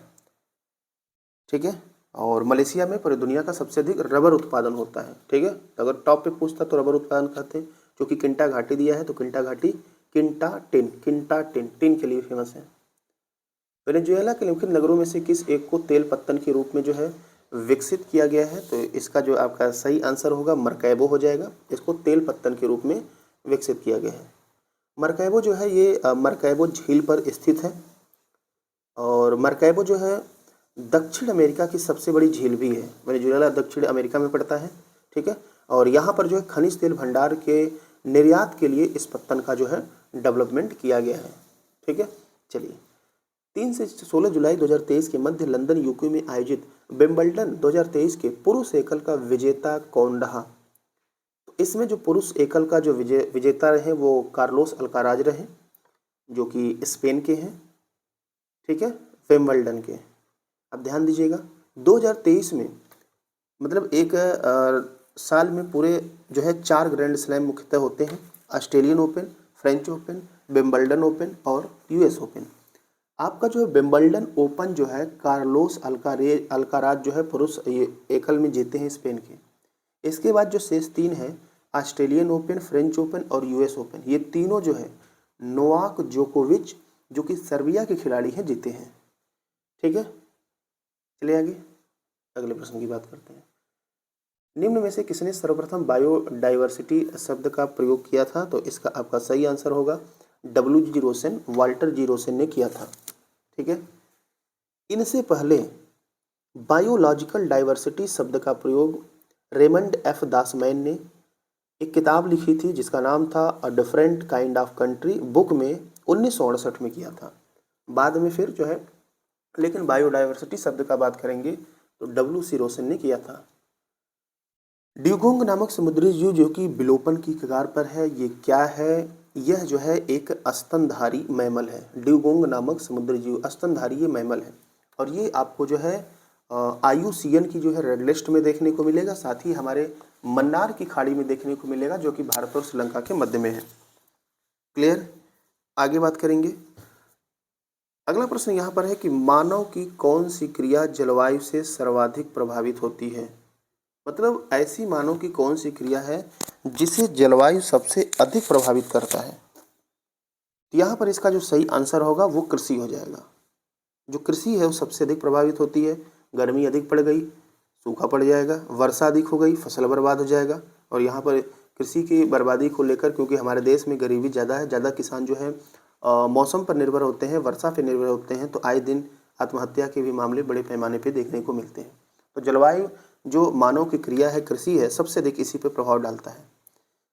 ठीक है, और मलेशिया में पूरी दुनिया का सबसे अधिक रबर उत्पादन होता है। ठीक है, तो अगर टॉप पे पूछता तो रबर उत्पादन करते हैं, क्योंकि किंटा घाटी दिया है तो किंटा घाटी, किंटा टिन टिन के लिए फेमस है। वेनेजुएला के निम्नलिखित नगरों में से किस एक को तेल पत्तन के रूप में जो है विकसित किया गया है? तो इसका जो आपका सही आंसर होगा मरकैबो हो जाएगा। इसको तेल पत्तन के रूप में विकसित किया गया है। मरकैबो जो है ये मरकैबो झील पर स्थित है और मरकैबो जो है दक्षिण अमेरिका की सबसे बड़ी झील भी है। वेनेजुएला दक्षिण अमेरिका में पड़ता है। ठीक है, और यहाँ पर जो है खनिज तेल भंडार के निर्यात के लिए इस पत्तन का जो है डेवलपमेंट किया गया है। ठीक है, चलिए 3 से 16 जुलाई 2023 के मध्य लंदन यूके में आयोजित विंबलडन 2023 के पुरुष एकल का विजेता कौन रहा? तो इसमें जो पुरुष एकल का जो विजेता रहे वो कार्लोस अल्काराज रहे, जो कि स्पेन के हैं। ठीक है, विंबलडन के। अब ध्यान दीजिएगा 2023 में मतलब एक साल में पूरे जो है 4 ग्रैंड स्लैम मुख्यतः होते हैं, Australian open, French open, Wimbledon open और यूएस ओपन। आपका जो है विंबलडन ओपन जो है कार्लोस अल्काराज जो है पुरुष एकल में जीते हैं स्पेन के। इसके बाद जो शेष 3 है ऑस्ट्रेलियन ओपन, फ्रेंच ओपन और यूएस ओपन, ये तीनों जो है नोवाक जोकोविच जो कि सर्बिया के खिलाड़ी हैं जीते हैं। ठीक है, चलिए आगे अगले प्रश्न की बात करते हैं। निम्न में से किसने सर्वप्रथम बायोडाइवर्सिटी शब्द का प्रयोग किया था? तो इसका आपका सही आंसर होगा WG Rosen, Walter G Rosen ने किया था। ठीक है, इनसे पहले बायोलॉजिकल डाइवर्सिटी शब्द का प्रयोग रेमंड F दासमैन ने एक किताब लिखी थी जिसका नाम था a different kind of country, book में 1968 में किया था। बाद में फिर जो है लेकिन बायोडायवर्सिटी शब्द का बात करेंगे तो W.C. रोशन ने किया था। ड्यूगोंग नामक समुद्री जीव जो कि विलोपन की कगार पर है, ये क्या है? यह जो है एक स्तनधारी मैमल है। ड्यूगोंग नामक समुद्री जीव स्तनधारी ये मैमल है और ये आपको जो है IUCN की जो है रेड लिस्ट में देखने को मिलेगा, साथ ही हमारे मन्नार की खाड़ी में देखने को मिलेगा जो कि भारत और श्रीलंका के मध्य में है। क्लियर? आगे बात करेंगे। अगला प्रश्न यहाँ पर है कि मानव की कौन सी क्रिया जलवायु से सर्वाधिक प्रभावित होती है? मतलब ऐसी मानव की कौन सी क्रिया है जिसे जलवायु सबसे अधिक प्रभावित करता है? तो यहाँ पर इसका जो सही आंसर होगा वो कृषि हो जाएगा। जो कृषि है वो सबसे अधिक प्रभावित होती है। गर्मी अधिक पड़ गई, सूखा पड़ जाएगा, वर्षा अधिक हो गई, फसल बर्बाद हो जाएगा। और यहाँ पर कृषि की बर्बादी को लेकर, क्योंकि हमारे देश में गरीबी ज़्यादा है, ज़्यादा किसान जो है मौसम पर निर्भर होते हैं, वर्षा पर निर्भर होते हैं, तो आए दिन आत्महत्या के भी मामले बड़े पैमाने पर देखने को मिलते हैं। तो जलवायु जो मानव की क्रिया है, कृषि है, सबसे अधिक इसी पर प्रभाव डालता है।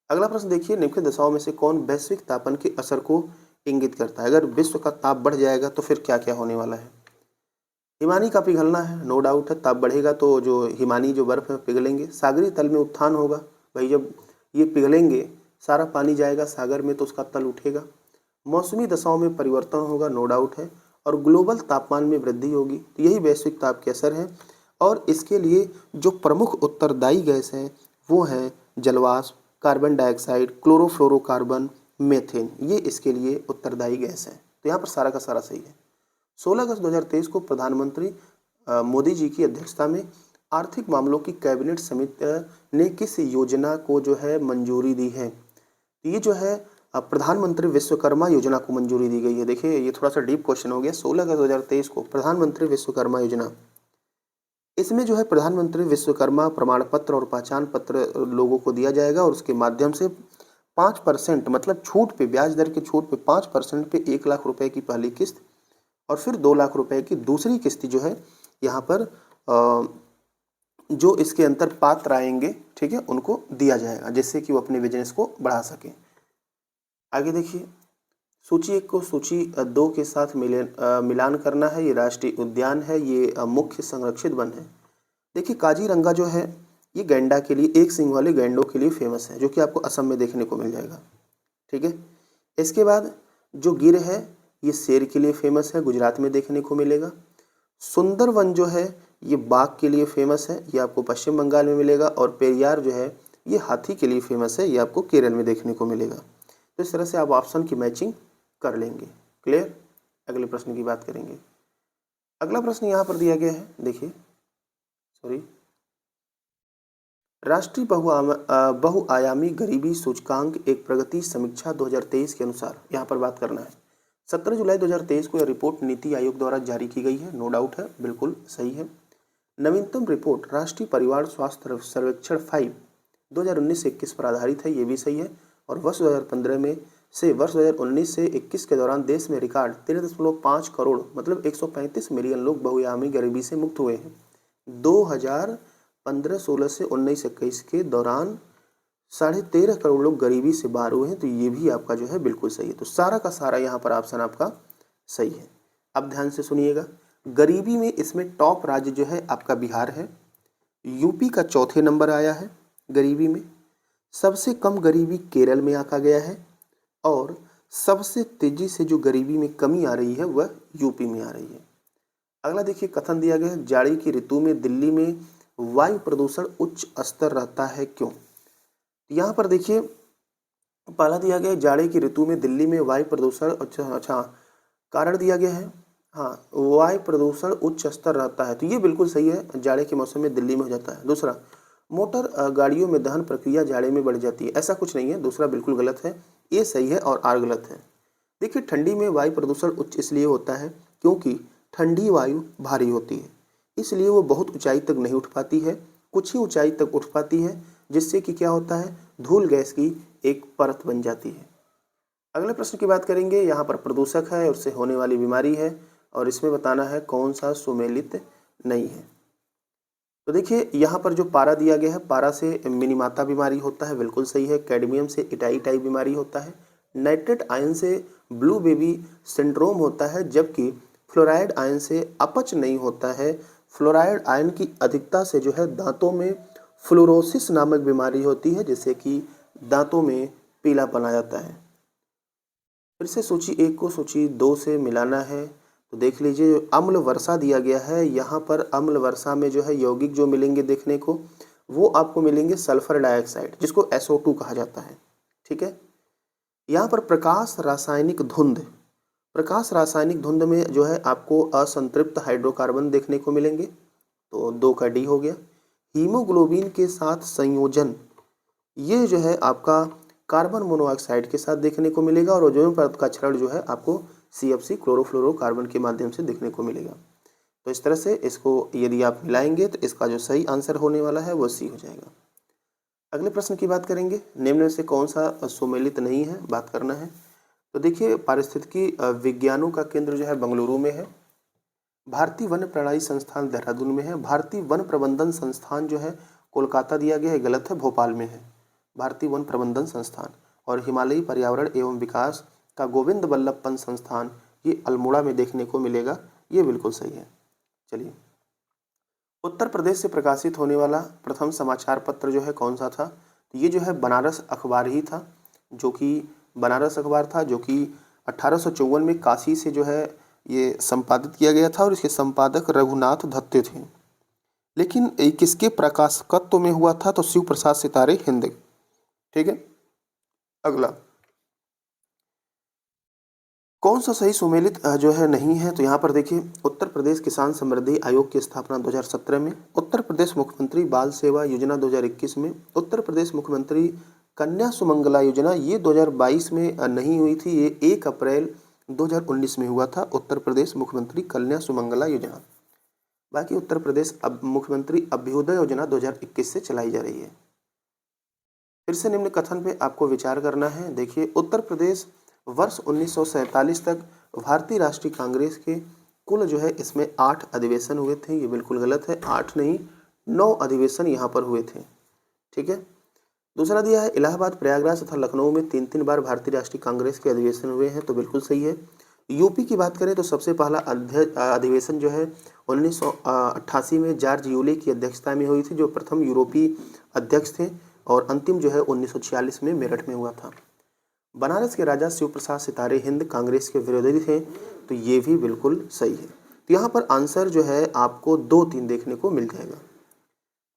अगला प्रश्न देखिए, निम्नलिखित दशाओं में से कौन वैश्विक तापन के असर को इंगित करता है? अगर विश्व का ताप बढ़ जाएगा तो फिर क्या क्या होने वाला है? हिमानी का पिघलना है, नो डाउट है। ताप बढ़ेगा तो जो हिमानी जो बर्फ है पिघलेंगे। सागरीय तल में उत्थान होगा, भाई जब ये पिघलेंगे सारा पानी जाएगा सागर में तो उसका तल उठेगा। मौसमी दशाओं में परिवर्तन होगा, नो डाउट है। और ग्लोबल तापमान में वृद्धि होगी। तो यही वैश्विक ताप के असर है और इसके लिए जो प्रमुख उत्तरदायी गैस हैं वो हैं जलवाष्प, कार्बन डाइऑक्साइड, क्लोरोफ्लोरोकार्बन, मेथेन। ये इसके लिए उत्तरदायी गैस है। तो यहाँ पर सारा का सारा सही है। 16 अगस्त 2023 को प्रधानमंत्री मोदी जी की अध्यक्षता में आर्थिक मामलों की कैबिनेट समिति ने किस योजना को जो है मंजूरी दी है? ये जो है प्रधानमंत्री विश्वकर्मा योजना को मंजूरी दी गई है। देखिए ये थोड़ा सा डीप क्वेश्चन हो गया। 16 अगस्त 2023 को प्रधानमंत्री विश्वकर्मा योजना, इसमें जो है प्रधानमंत्री विश्वकर्मा प्रमाण पत्र और पहचान पत्र लोगों को दिया जाएगा और उसके माध्यम से 5% मतलब छूट पे, ब्याज दर के छूट पे 5% पे 1 लाख रुपए की पहली किस्त और फिर 2 लाख रुपए की दूसरी किस्त जो है यहाँ पर जो इसके अंतर पात्र आएंगे, ठीक है, उनको दिया जाएगा जिससे कि वो अपने बिजनेस को बढ़ा सकें। आगे देखिए, सूची 1 को सूची 2 के साथ मिलान करना है। ये राष्ट्रीय उद्यान है, ये मुख्य संरक्षित वन है। देखिए काजीरंगा जो है ये गैंडा के लिए, एक सींग वाले गैंडों के लिए फेमस है, जो कि आपको असम में देखने को मिल जाएगा। ठीक है, इसके बाद जो गिर है ये शेर के लिए फेमस है, गुजरात में देखने को मिलेगा। सुंदरवन जो है ये बाघ के लिए फेमस है, ये आपको पश्चिम बंगाल में मिलेगा। और पेरियार जो है ये हाथी के लिए फेमस है, ये आपको केरल में देखने को मिलेगा। तो इस तरह से आप ऑप्शन की मैचिंग कर लेंगे। क्लियर? अगले प्रश्न की बात करेंगे। अगला प्रश्न यहाँ पर दिया गया है, देखिए राष्ट्रीय बहुआयामी गरीबी सूचकांक एक प्रगति समीक्षा 2023 के अनुसार यहाँ पर बात करना है। 17 जुलाई 2023 को यह रिपोर्ट नीति आयोग द्वारा जारी की गई है, नो डाउट है, बिल्कुल सही है। नवीनतम रिपोर्ट राष्ट्रीय परिवार स्वास्थ्य सर्वेक्षण 5 2019 से 21 पर आधारित है, ये भी सही है। और वर्ष 2015 में से वर्ष 2019 से 21 के दौरान देश में रिकॉर्ड 13.5 करोड़ मतलब 135 मिलियन लोग बहुआयामी गरीबी से मुक्त हुए हैं। 2015-16 से 19-21 के दौरान 13.5 करोड़ लोग गरीबी से बाहर हुए हैं, तो ये भी आपका जो है बिल्कुल सही है। तो सारा का सारा यहाँ पर ऑप्शन आपका सही है। अब ध्यान से सुनिएगा, गरीबी में इसमें टॉप राज्य जो है आपका बिहार है, यूपी का चौथे नंबर आया है गरीबी में, सबसे कम गरीबी केरल में आका गया है और सबसे तेजी से जो गरीबी में कमी आ रही है वह यूपी में आ रही है। अगला देखिए, कथन दिया गया है जाड़ी की ऋतु में दिल्ली में वायु प्रदूषण उच्च स्तर रहता है, क्यों? यहाँ पर देखिए पहला दिया गया है जाड़े की ऋतु में दिल्ली में वायु प्रदूषण, अच्छा कारण दिया गया है, हाँ, वायु प्रदूषण उच्च स्तर रहता है, तो ये बिल्कुल सही है, जाड़े के मौसम में दिल्ली में हो जाता है। दूसरा, मोटर गाड़ियों में दहन प्रक्रिया जाड़े में बढ़ जाती है, ऐसा कुछ नहीं है, दूसरा बिल्कुल गलत है, ये सही है और आर गलत है। देखिए ठंडी में वायु प्रदूषण उच्च इसलिए होता है क्योंकि ठंडी वायु भारी होती है, इसलिए वो बहुत ऊंचाई तक नहीं उठ पाती है, कुछ ही ऊंचाई तक उठ पाती है, जिससे कि क्या होता है, धूल गैस की एक परत बन जाती है। अगले प्रश्न की बात करेंगे, यहाँ पर प्रदूषक है, उससे होने वाली बीमारी है और इसमें बताना है कौन सा सुमेलित नहीं है। तो देखिए यहाँ पर जो पारा दिया गया है, पारा से मिनीमाता बीमारी होता है, बिल्कुल सही है। कैडमियम से इटाई बीमारी होता है। नाइट्रेट आयन से ब्लू बेबी सिंड्रोम होता है, जबकि फ्लोराइड आयन से अपच नहीं होता है। फ्लोराइड आयन की अधिकता से जो है दांतों में फ्लोरोसिस नामक बीमारी होती है, जिससे कि दांतों में पीलापन आ जाता है। फिर से सूची 1 को सूची 2 से मिलाना है तो देख लीजिए, अम्ल वर्षा दिया गया है। यहाँ पर अम्ल वर्षा में जो है यौगिक जो मिलेंगे देखने को, वो आपको मिलेंगे सल्फर डाइऑक्साइड, जिसको SO2 कहा जाता है। ठीक है। यहाँ पर प्रकाश रासायनिक धुंध, प्रकाश रासायनिक धुंध में जो है आपको असंतृप्त हाइड्रोकार्बन देखने को मिलेंगे, तो 2 का D हो गया। हीमोग्लोबिन के साथ संयोजन, ये जो है आपका कार्बन मोनोऑक्साइड के साथ देखने को मिलेगा, और ओजोन परत का क्षरण जो है आपको CFC क्लोरोफ्लोरोकार्बन के माध्यम से देखने को मिलेगा। तो इस तरह से इसको यदि आप मिलाएंगे तो इसका जो सही आंसर होने वाला है वो C हो जाएगा। अगले प्रश्न की बात करेंगे, निम्न में से कौन सा सुमेलित नहीं है, बात करना है। तो देखिए, पारिस्थितिकी विज्ञानों का केंद्र जो है बेंगलुरु में है। भारतीय वन प्रणाली संस्थान देहरादून में है। भारतीय वन प्रबंधन संस्थान जो है कोलकाता दिया गया है, गलत है, भोपाल में है भारतीय वन प्रबंधन संस्थान। और हिमालयी पर्यावरण एवं विकास का गोविंद वल्लभ पंत संस्थान, ये अल्मोड़ा में देखने को मिलेगा, ये बिल्कुल सही है। चलिए, उत्तर प्रदेश से प्रकाशित होने वाला प्रथम समाचार पत्र जो है कौन सा था, तो ये जो है बनारस अखबार ही था, जो कि बनारस अखबार था, जो कि 1854 में काशी से जो है ये संपादित किया गया था, और इसके संपादक रघुनाथ दत्ते थे। लेकिन ये किसके प्रकाशकत्व में हुआ था, तो शिव प्रसाद सितारे हिंद। ठीक है। अगला, कौन सा सही सुमेलित जो है नहीं है, तो यहाँ पर देखिए, उत्तर प्रदेश किसान समृद्धि आयोग की स्थापना 2017 में, उत्तर प्रदेश मुख्यमंत्री बाल सेवा योजना 2021 में, उत्तर प्रदेश मुख्यमंत्री कन्या सुमंगला योजना ये 2022 में नहीं हुई थी, ये 1 अप्रैल 2019 में हुआ था, उत्तर प्रदेश मुख्यमंत्री कन्या सुमंगला योजना। बाकी उत्तर प्रदेश मुख्यमंत्री अभ्युदय योजना 2021 से चलाई जा रही है। फिर से निम्न कथन पे आपको विचार करना है। देखिए, उत्तर प्रदेश वर्ष 1947 तक भारतीय राष्ट्रीय कांग्रेस के कुल जो है इसमें 8 अधिवेशन हुए थे, ये बिल्कुल गलत है, 8 नहीं 9 अधिवेशन यहाँ पर हुए थे। ठीक है। दूसरा दिया है, इलाहाबाद, प्रयागराज तथा लखनऊ में 3-3 बार भारतीय राष्ट्रीय कांग्रेस के अधिवेशन हुए हैं, तो बिल्कुल सही है। यूपी की बात करें तो सबसे पहला अधिवेशन जो है 1988 में जॉर्ज यूले की अध्यक्षता में हुई थी, जो प्रथम यूरोपीय अध्यक्ष थे, और अंतिम जो है 1946 में मेरठ में हुआ था। बनारस के राजा शिव प्रसाद सितारे हिंद कांग्रेस के विरोधी थे, तो ये भी बिल्कुल सही है। तो यहाँ पर आंसर जो है आपको 2-3 देखने को मिल जाएगा।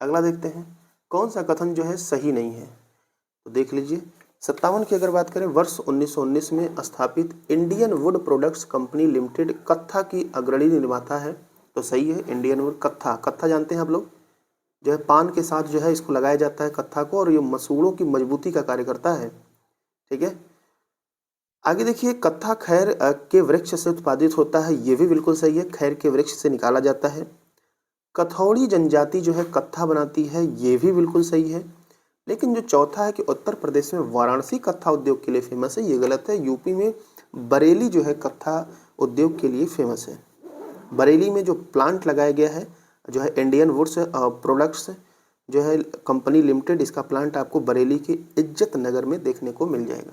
अगला देखते हैं, कौन सा कथन जो है सही नहीं है, तो देख लीजिए। 57 की अगर बात करें, वर्ष 1919 में स्थापित Indian would products company limited कत्था की अग्रणी निर्माता है, तो सही है। इंडियन वुड, कत्था, कत्था जानते हैं आप लोग, जो है पान के साथ जो है इसको लगाया जाता है कत्था को, और ये मसूड़ों की मजबूती का कार्य करता है। ठीक है। आगे देखिए, कत्था खैर के वृक्ष से उत्पादित होता है, ये भी बिल्कुल सही है, खैर के वृक्ष से निकाला जाता है। कथौड़ी जनजाति जो है कत्था बनाती है, ये भी बिल्कुल सही है। लेकिन जो चौथा है कि उत्तर प्रदेश में वाराणसी कत्था उद्योग के लिए फेमस है, ये गलत है। यूपी में बरेली जो है कत्था उद्योग के लिए फेमस है। बरेली में जो प्लांट लगाया गया है जो है इंडियन वुड्स प्रोडक्ट्स जो है कंपनी लिमिटेड, इसका प्लांट आपको बरेली के इज्जत नगर में देखने को मिल जाएगा।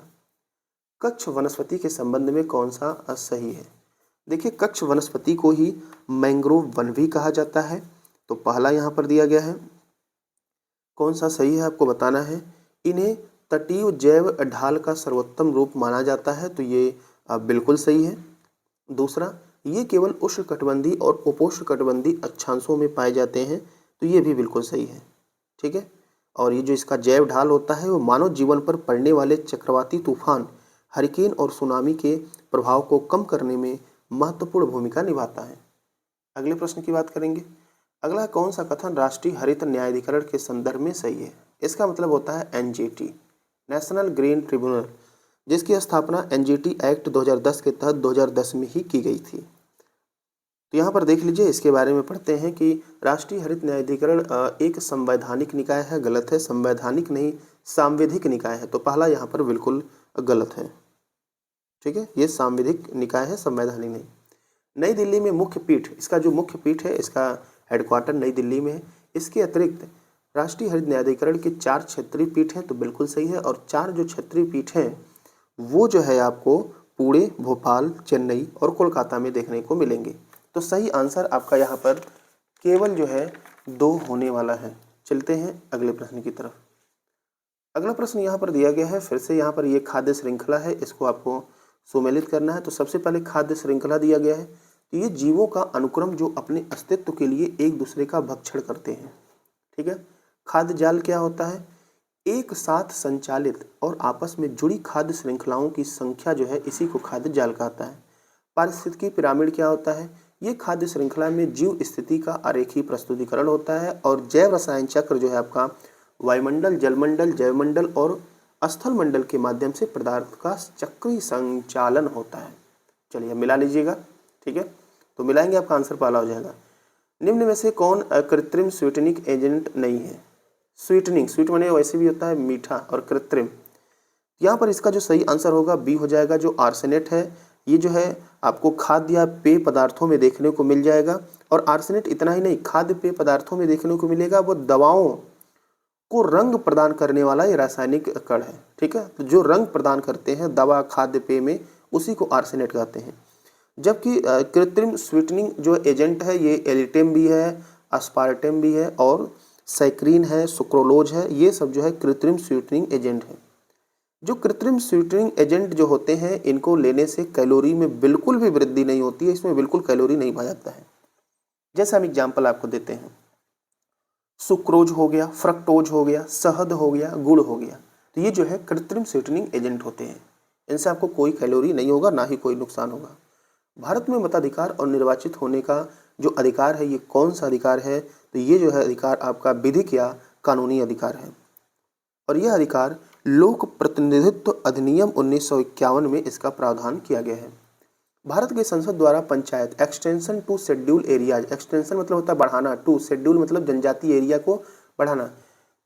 कच्छ वनस्पति के संबंध में कौन सा सही है, देखिए, कच्छ वनस्पति को ही मैंग्रोव वन भी कहा जाता है, तो पहला यहाँ पर दिया गया है। कौन सा सही है आपको बताना है। इन्हें तटीय जैव ढाल का सर्वोत्तम रूप माना जाता है, तो ये बिल्कुल सही है। दूसरा, ये केवल उष्णकटिबंधीय और उपोष्णकटिबंधीय अक्षांशों में पाए जाते हैं, तो ये भी बिल्कुल सही है। ठीक है। और ये जो इसका जैव ढाल होता है वो मानव जीवन पर पड़ने वाले चक्रवाती तूफान, हरिकेन और सुनामी के प्रभाव को कम करने में महत्वपूर्ण भूमिका निभाता है। अगले प्रश्न की बात करेंगे। अगला, कौन सा कथन राष्ट्रीय हरित न्यायाधिकरण के संदर्भ में सही है। इसका मतलब होता है NGT, नेशनल ग्रीन ट्रिब्यूनल, जिसकी स्थापना NGT एक्ट 2010 के तहत 2010 में ही की गई थी। तो यहाँ पर देख लीजिए, इसके बारे में पढ़ते हैं कि राष्ट्रीय हरित न्यायाधिकरण एक संवैधानिक निकाय है, गलत है, संवैधानिक नहीं सांविधिक निकाय है, तो पहला यहाँ पर बिल्कुल गलत है। ठीक है, ये सांविधिक निकाय है, संवैधानिक नहीं। नई दिल्ली में मुख्य पीठ, इसका जो मुख्य पीठ है इसका हेडक्वार्टर नई दिल्ली में है। इसके अतिरिक्त राष्ट्रीय हरित न्यायाधिकरण के 4 क्षेत्रीय पीठ हैं, तो बिल्कुल सही है। और 4 जो क्षेत्रीय पीठ हैं वो जो है आपको पुणे, भोपाल, चेन्नई और कोलकाता में देखने को मिलेंगे। तो सही आंसर आपका यहाँ पर केवल जो है 2 होने वाला है। चलते हैं अगले प्रश्न की तरफ। अगला प्रश्न यहाँ पर दिया गया है, फिर से यहाँ पर ये खाद्य श्रृंखला है, इसको आपको सुमेलित करना है। तो सबसे पहले खाद्य श्रृंखला दिया गया है, तो ये जीवों का अनुक्रम जो अपने अस्तित्व के लिए एक दूसरे का भक्षण करते हैं। ठीक है। खाद्य जाल क्या होता है? एक साथ संचालित और आपस में जुड़ी खाद्य श्रृंखलाओं की संख्या जो है, इसी को खाद्य जाल कहता है। पारिस्थितिकी पिरामिड क्या होता है? ये खाद्य श्रृंखला में जीव स्थिति का आरेखीय प्रस्तुतिकरण होता है। और जैव रसायन चक्र जो है आपका वायुमंडल, जलमंडल, जैवमंडल और स्थल मंडल के माध्यम से पदार्थ का चक्रीय संचालन होता है। चलिए मिला लीजिएगा। ठीक है, तो मिलाएंगे, आपका आंसर पहला हो जाएगा। निम्न में से कौन कृत्रिम स्वीटनिंग एजेंट नहीं है? स्वीटनिंग, स्वीट माने वैसे भी होता है मीठा, और कृत्रिम, यहाँ पर इसका जो सही आंसर होगा बी हो जाएगा, जो आर्सेनेट है। ये जो है आपको खाद्य या पेय पदार्थों में देखने को मिल जाएगा। और आर्सेनेट इतना ही नहीं, खाद्य पेय पदार्थों में देखने को मिलेगा, वो दवाओं को रंग प्रदान करने वाला ये रासायनिक कण है। ठीक है, तो जो रंग प्रदान करते हैं दवा, खाद्य पेय में, उसी को आर्सेनेट कहते हैं। जबकि कृत्रिम स्वीटनिंग जो एजेंट है, ये एलिटेम भी है, अस्पार्टेम भी है, और सैक्रीन है, सुक्रोलोज है, ये सब जो है कृत्रिम स्वीटनिंग एजेंट है। जो कृत्रिम स्वीटनिंग एजेंट जो होते हैं, इनको लेने से कैलोरी में बिल्कुल भी वृद्धि नहीं होती है, इसमें बिल्कुल कैलोरी नहीं पाया जाता है। जैसे हम एग्जाम्पल आपको देते हैं, सुक्रोज हो गया, फ्रक्टोज हो गया, शहद हो गया, गुड़ हो गया, तो ये जो है कृत्रिम स्वीटनिंग एजेंट होते हैं। इनसे आपको कोई कैलोरी नहीं होगा, ना ही कोई नुकसान होगा। भारत में मताधिकार और निर्वाचित होने का जो अधिकार है, ये कौन सा अधिकार है? तो ये जो है अधिकार आपका विधिक या कानूनी अधिकार है। और यह अधिकार लोक प्रतिनिधित्व अधिनियम 1951 में इसका प्रावधान किया गया है। भारत के संसद द्वारा panchayat extension to schedule areas, extension मतलब होता है बढ़ाना, टू शेड्यूल मतलब जनजातीय एरिया को बढ़ाना।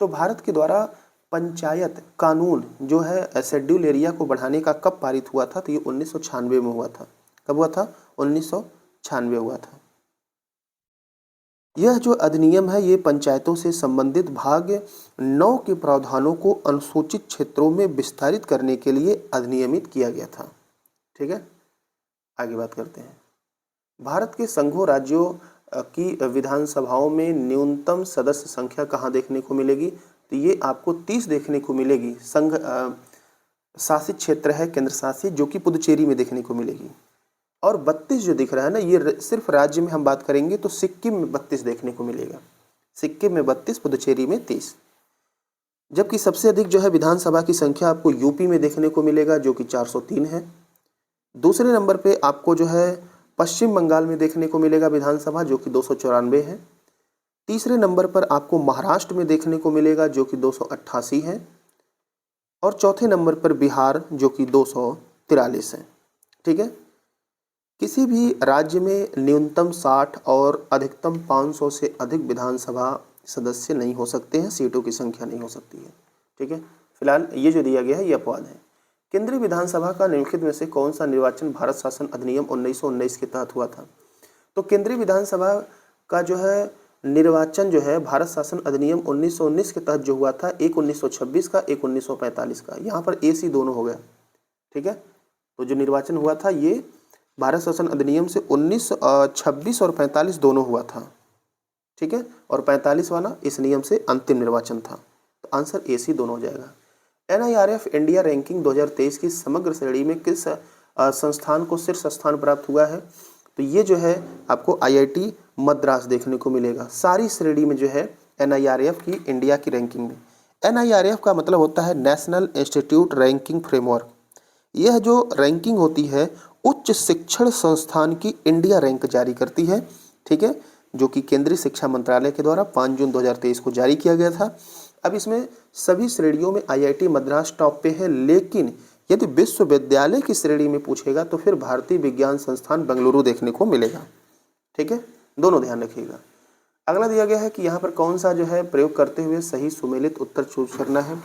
तो भारत के द्वारा पंचायत कानून जो है शेड्यूल एरिया को बढ़ाने का कब पारित हुआ था? तो ये 1996 में हुआ था। कब हुआ था? 1996 हुआ था। यह जो अधिनियम है, ये पंचायतों से संबंधित भाग 9 के प्रावधानों को अनुसूचित क्षेत्रों में विस्तारित करने के लिए अधिनियमित किया गया था। ठीक है, आगे बात करते हैं। भारत के संघों राज्यों की विधानसभाओं में न्यूनतम सदस्य संख्या कहाँ देखने को मिलेगी? तो ये आपको 30 देखने को मिलेगी। संघ शासित क्षेत्र है केंद्र शासित, जो कि पुदुचेरी में देखने को मिलेगी। और 32 जो दिख रहा है ना, ये सिर्फ राज्य में हम बात करेंगे तो सिक्किम में 32 देखने को मिलेगा। सिक्किम में 32, पुदुचेरी में 30। जबकि सबसे अधिक जो है विधानसभा की संख्या आपको यूपी में देखने को मिलेगा, जो कि 403 है। दूसरे नंबर पे आपको जो है पश्चिम बंगाल में देखने को मिलेगा विधानसभा, जो कि 294 है। तीसरे नंबर पर आपको महाराष्ट्र में देखने को मिलेगा, जो कि 288 है। और चौथे नंबर पर बिहार, जो कि 243 है। ठीक है, किसी भी राज्य में न्यूनतम 60 और अधिकतम 500 से अधिक विधानसभा सदस्य नहीं हो सकते हैं, सीटों की संख्या नहीं हो सकती है। ठीक है, फिलहाल ये जो दिया गया है ये अपवाद है। केंद्रीय विधानसभा का निम्नलिखित में से कौन सा निर्वाचन भारत शासन अधिनियम 1919 के तहत हुआ था? तो केंद्रीय विधानसभा का जो है निर्वाचन जो है भारत शासन अधिनियम 1919 के तहत जो हुआ था, एक 1926 का, एक 1945 का। यहाँ पर AC दोनों हो गया। ठीक है, तो जो निर्वाचन हुआ था ये भारत शासन अधिनियम से 1926 और 45 दोनों हुआ था। ठीक है, और 45 वाला इस नियम से अंतिम निर्वाचन था। तो आंसर AC दोनों हो जाएगा। NIRF इंडिया रैंकिंग 2023 की समग्र श्रेणी में किस संस्थान को शीर्ष स्थान प्राप्त हुआ है? तो ये जो है आपको IIT मद्रास देखने को मिलेगा सारी श्रेणी में, जो है NIRF की इंडिया की रैंकिंग में। NIRF का मतलब होता है नेशनल इंस्टीट्यूट रैंकिंग फ्रेमवर्क। यह जो रैंकिंग होती है उच्च शिक्षण संस्थान की इंडिया रैंक जारी करती है। ठीक है, जो कि केंद्रीय शिक्षा मंत्रालय के द्वारा 5 जून 2023 को जारी किया गया था। अब इसमें सभी श्रेणियों में IIT मद्रास टॉप पे है, लेकिन यदि विश्वविद्यालय की श्रेणी में पूछेगा तो फिर भारतीय विज्ञान संस्थान बेंगलुरु देखने को मिलेगा। ठीक है, दोनों ध्यान रखिएगा। अगला दिया गया है कि यहाँ पर कौन सा जो है प्रयोग करते हुए सही सुमेलित उत्तर चूज करना है।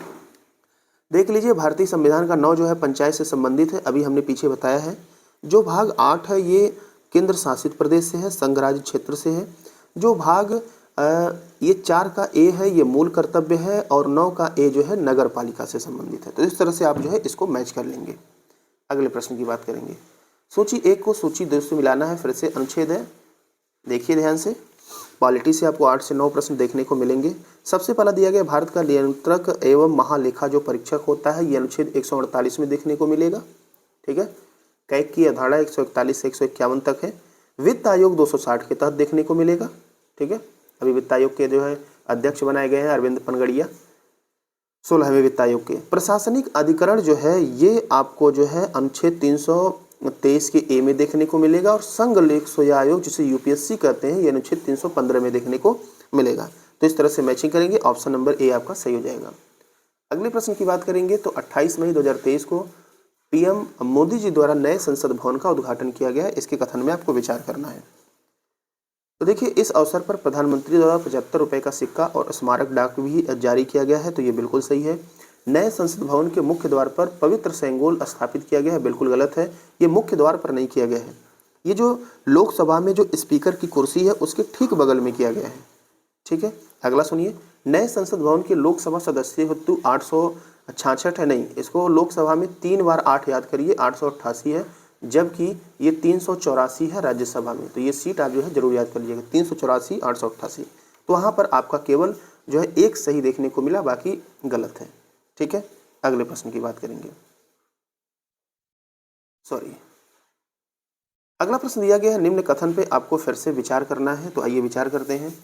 देख लीजिए, भारतीय संविधान का 9 जो है पंचायत से संबंधित है, अभी हमने पीछे बताया है। जो भाग 8 है ये केंद्र शासित प्रदेश से है, संघ राज्य क्षेत्र से है। जो भाग ये 4 का A है ये मूल कर्तव्य है, और 9 का A जो है नगर पालिका से संबंधित है। तो इस तरह से आप जो है इसको मैच कर लेंगे। अगले प्रश्न की बात करेंगे। सूची 1 को सूची 2 से मिलाना है, फिर से अनुच्छेद है, देखिए ध्यान से। पॉलिटी से आपको 8 से 9 प्रश्न देखने को मिलेंगे। सबसे पहला दिया गया भारत का नियंत्रक एवं महालेखा जो परीक्षक होता है, ये अनुच्छेद 148 में देखने को मिलेगा। ठीक है, कैग की अवधारणा 141 से 151 तक है। वित्त आयोग 260 के तहत देखने को मिलेगा। ठीक है, अभी वित्त आयोग के जो है अध्यक्ष बनाए गए हैं अरविंद पनगड़िया 16वें वित्त आयोग के। प्रशासनिक अधिकरण जो है ये आपको जो है अनुच्छेद 323 के ए में देखने को मिलेगा, और संघ लेख सुया आयोग जिसे यूपीएससी कहते हैं ये अनुच्छेद 315 में देखने को मिलेगा। तो इस तरह से मैचिंग करेंगे, ऑप्शन नंबर ए आपका सही हो जाएगा। अगले प्रश्न की बात करेंगे तो 28 मई 2023 को पीएम मोदी जी द्वारा नए संसद भवन का उद्घाटन किया गया है। इसके कथन में आपको विचार करना है। तो देखिए, इस अवसर पर प्रधानमंत्री द्वारा 75 रुपए का सिक्का और स्मारक डाक भी जारी किया गया है, तो ये बिल्कुल सही है। नए संसद भवन के मुख्य द्वार पर पवित्र सेंगोल स्थापित किया गया है, बिल्कुल गलत है, ये मुख्य द्वार पर नहीं किया गया है। ये जो लोकसभा में जो स्पीकर की कुर्सी है उसके ठीक बगल में किया गया है। ठीक है, अगला सुनिए। नए संसद भवन के लोकसभा सदस्य हेतु 866 है, नहीं, इसको लोकसभा में 3 बार 8 याद करिए, 888 है, जबकि ये 384 है राज्यसभा में। तो ये सीट आप जो है जरूर याद कर लीजिएगा, 384 888। तो वहाँ पर आपका केवल जो है एक सही देखने को मिला, बाकी गलत है। ठीक है, अगले प्रश्न की बात करेंगे। अगला प्रश्न दिया गया है, निम्न कथन पे आपको फिर से विचार करना है, तो आइए विचार करते हैं।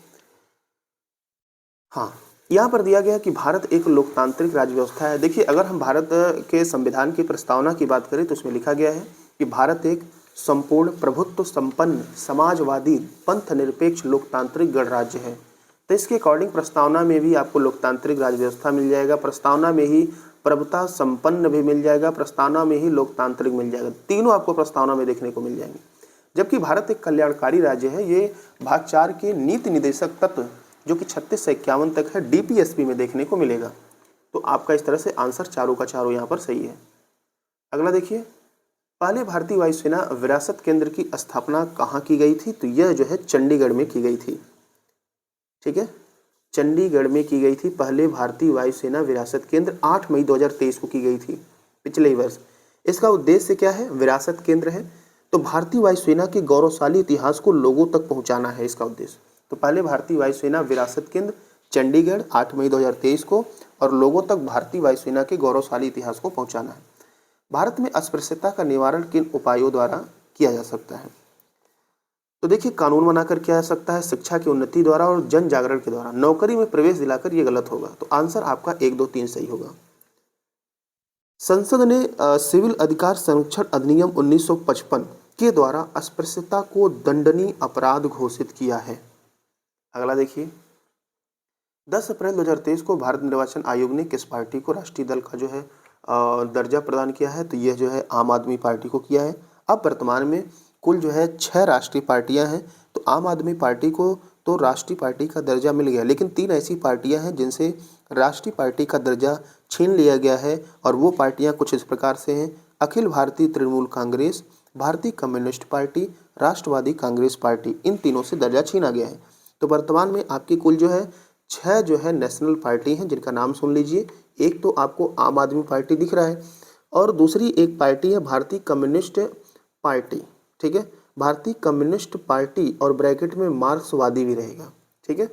हाँ, यहाँ पर दिया गया कि भारत एक लोकतांत्रिक राज्य व्यवस्था है। देखिए, अगर हम भारत के संविधान की प्रस्तावना की बात करें तो उसमें लिखा गया है कि भारत एक संपूर्ण प्रभुत्व संपन्न समाजवादी पंथ निरपेक्ष लोकतांत्रिक गणराज्य है। तो इसके अकॉर्डिंग प्रस्तावना में भी आपको लोकतांत्रिक राज्य व्यवस्था मिल जाएगा, प्रस्तावना में ही प्रभुता संपन्न भी मिल जाएगा, प्रस्तावना में ही लोकतांत्रिक मिल जाएगा, तीनों आपको प्रस्तावना में देखने को मिल जाएंगे। जबकि भारत एक कल्याणकारी राज्य है, ये भाग 4 के नीति निदेशक तत्व जो कि 36 से 51 तक है डीपीएसपी में देखने को मिलेगा। तो आपका इस तरह से आंसर चारों का चारों यहाँ पर सही है। अगला देखिए, पहले भारतीय वायुसेना विरासत केंद्र की स्थापना कहाँ की गई थी? तो यह जो है चंडीगढ़ में की गई थी। ठीक है, चंडीगढ़ में की गई थी पहले भारतीय वायुसेना विरासत केंद्र, 8 मई 2023 को की गई थी, पिछले ही वर्ष। इसका उद्देश्य क्या है? विरासत केंद्र है, तो भारतीय वायुसेना के गौरवशाली इतिहास को लोगों तक पहुंचाना है इसका उद्देश्य। तो पहले भारतीय वायुसेना विरासत केंद्र चंडीगढ़ 8 मई 2023 को, और लोगों तक भारतीय वायुसेना के गौरवशाली इतिहास को पहुंचाना है। भारत में अस्पृश्यता का निवारण किन उपायों द्वारा किया जा सकता है? तो देखिए, कानून बनाकर किया जा सकता है, शिक्षा की उन्नति द्वारा और जन जागरण के द्वारा, नौकरी में प्रवेश दिलाकर, ये गलत होगा। तो आंसर आपका 1, 2, 3 सही होगा। संसद ने सिविल अधिकार संरक्षण अधिनियम 1955 के द्वारा अस्पृश्यता को दंडनीय अपराध घोषित किया है। अगला देखिए, 10 अप्रैल 2023 को भारत निर्वाचन आयोग ने किस पार्टी को राष्ट्रीय दल का जो है दर्जा प्रदान किया है? तो यह जो है आम आदमी पार्टी को किया है। अब वर्तमान में कुल जो है 6 राष्ट्रीय पार्टियां हैं, तो आम आदमी पार्टी को तो राष्ट्रीय पार्टी का दर्जा मिल गया, लेकिन 3 ऐसी पार्टियां हैं जिनसे राष्ट्रीय पार्टी का दर्जा छीन लिया गया है, और वो पार्टियां कुछ इस प्रकार से हैं: अखिल भारतीय तृणमूल कांग्रेस, भारतीय कम्युनिस्ट पार्टी, राष्ट्रवादी कांग्रेस पार्टी। इन तीनों से दर्जा छीना गया है। तो वर्तमान में आपकी कुल जो है 6 जो है नेशनल पार्टी हैं, जिनका नाम सुन लीजिए। एक तो आपको आम आदमी पार्टी दिख रहा है, और दूसरी एक पार्टी है भारतीय कम्युनिस्ट पार्टी। ठीक है, भारतीय कम्युनिस्ट पार्टी, और ब्रैकेट में मार्क्सवादी भी रहेगा। ठीक है,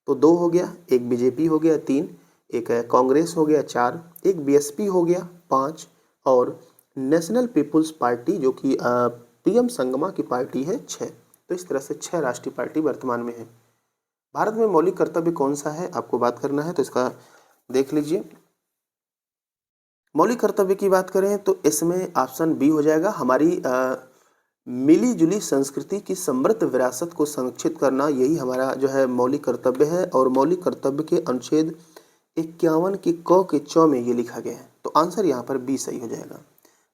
तो 2 हो गया, एक बीजेपी हो गया 3, एक कांग्रेस हो गया 4, एक बीएसपी हो गया 5, और नेशनल पीपुल्स पार्टी जो कि पीएम संगमा की पार्टी है 6। तो इस तरह से 6 राष्ट्रीय पार्टी वर्तमान में है। भारत में मौलिक कर्तव्य कौन सा है आपको बात करना है, तो इसका देख लीजिए। मौलिक कर्तव्य की बात करें तो इसमें ऑप्शन बी हो जाएगा। हमारी मिली जुली संस्कृति की समृद्ध विरासत को संरक्षित करना, यही हमारा जो है मौलिक कर्तव्य है। और मौलिक कर्तव्य के अनुच्छेद 51 की क के च में ये लिखा गया है। तो आंसर यहाँ पर बी सही हो जाएगा।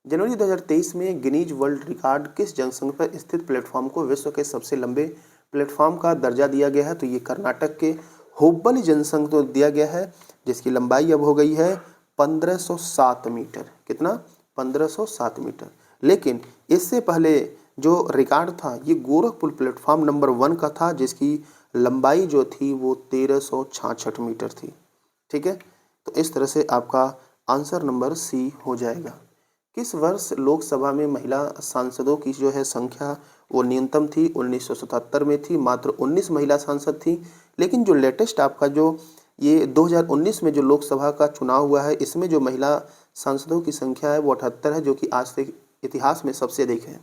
जनवरी 2023 में गिनीज वर्ल्ड रिकॉर्ड किस जनसंघ पर स्थित प्लेटफॉर्म को विश्व के सबसे लंबे प्लेटफॉर्म का दर्जा दिया गया है? तो ये कर्नाटक के हुब्बली जनसंघ को दिया गया है, जिसकी लंबाई अब हो गई है 1507 मीटर। कितना? 1507 मीटर। लेकिन इससे पहले जो रिकॉर्ड था ये गोरखपुर प्लेटफॉर्म नंबर 1 का था, जिसकी लंबाई जो थी वो 1366 मीटर थी। ठीक है, तो इस तरह से आपका आंसर नंबर सी हो जाएगा। किस वर्ष लोकसभा में महिला सांसदों की जो है संख्या वो न्यूनतम थी? 1977 में थी, मात्र 19 महिला सांसद थी। लेकिन जो लेटेस्ट आपका जो ये 2019 में जो लोकसभा का चुनाव हुआ है, इसमें जो महिला सांसदों की संख्या है वो 78 है, जो कि आज तक इतिहास में सबसे अधिक है।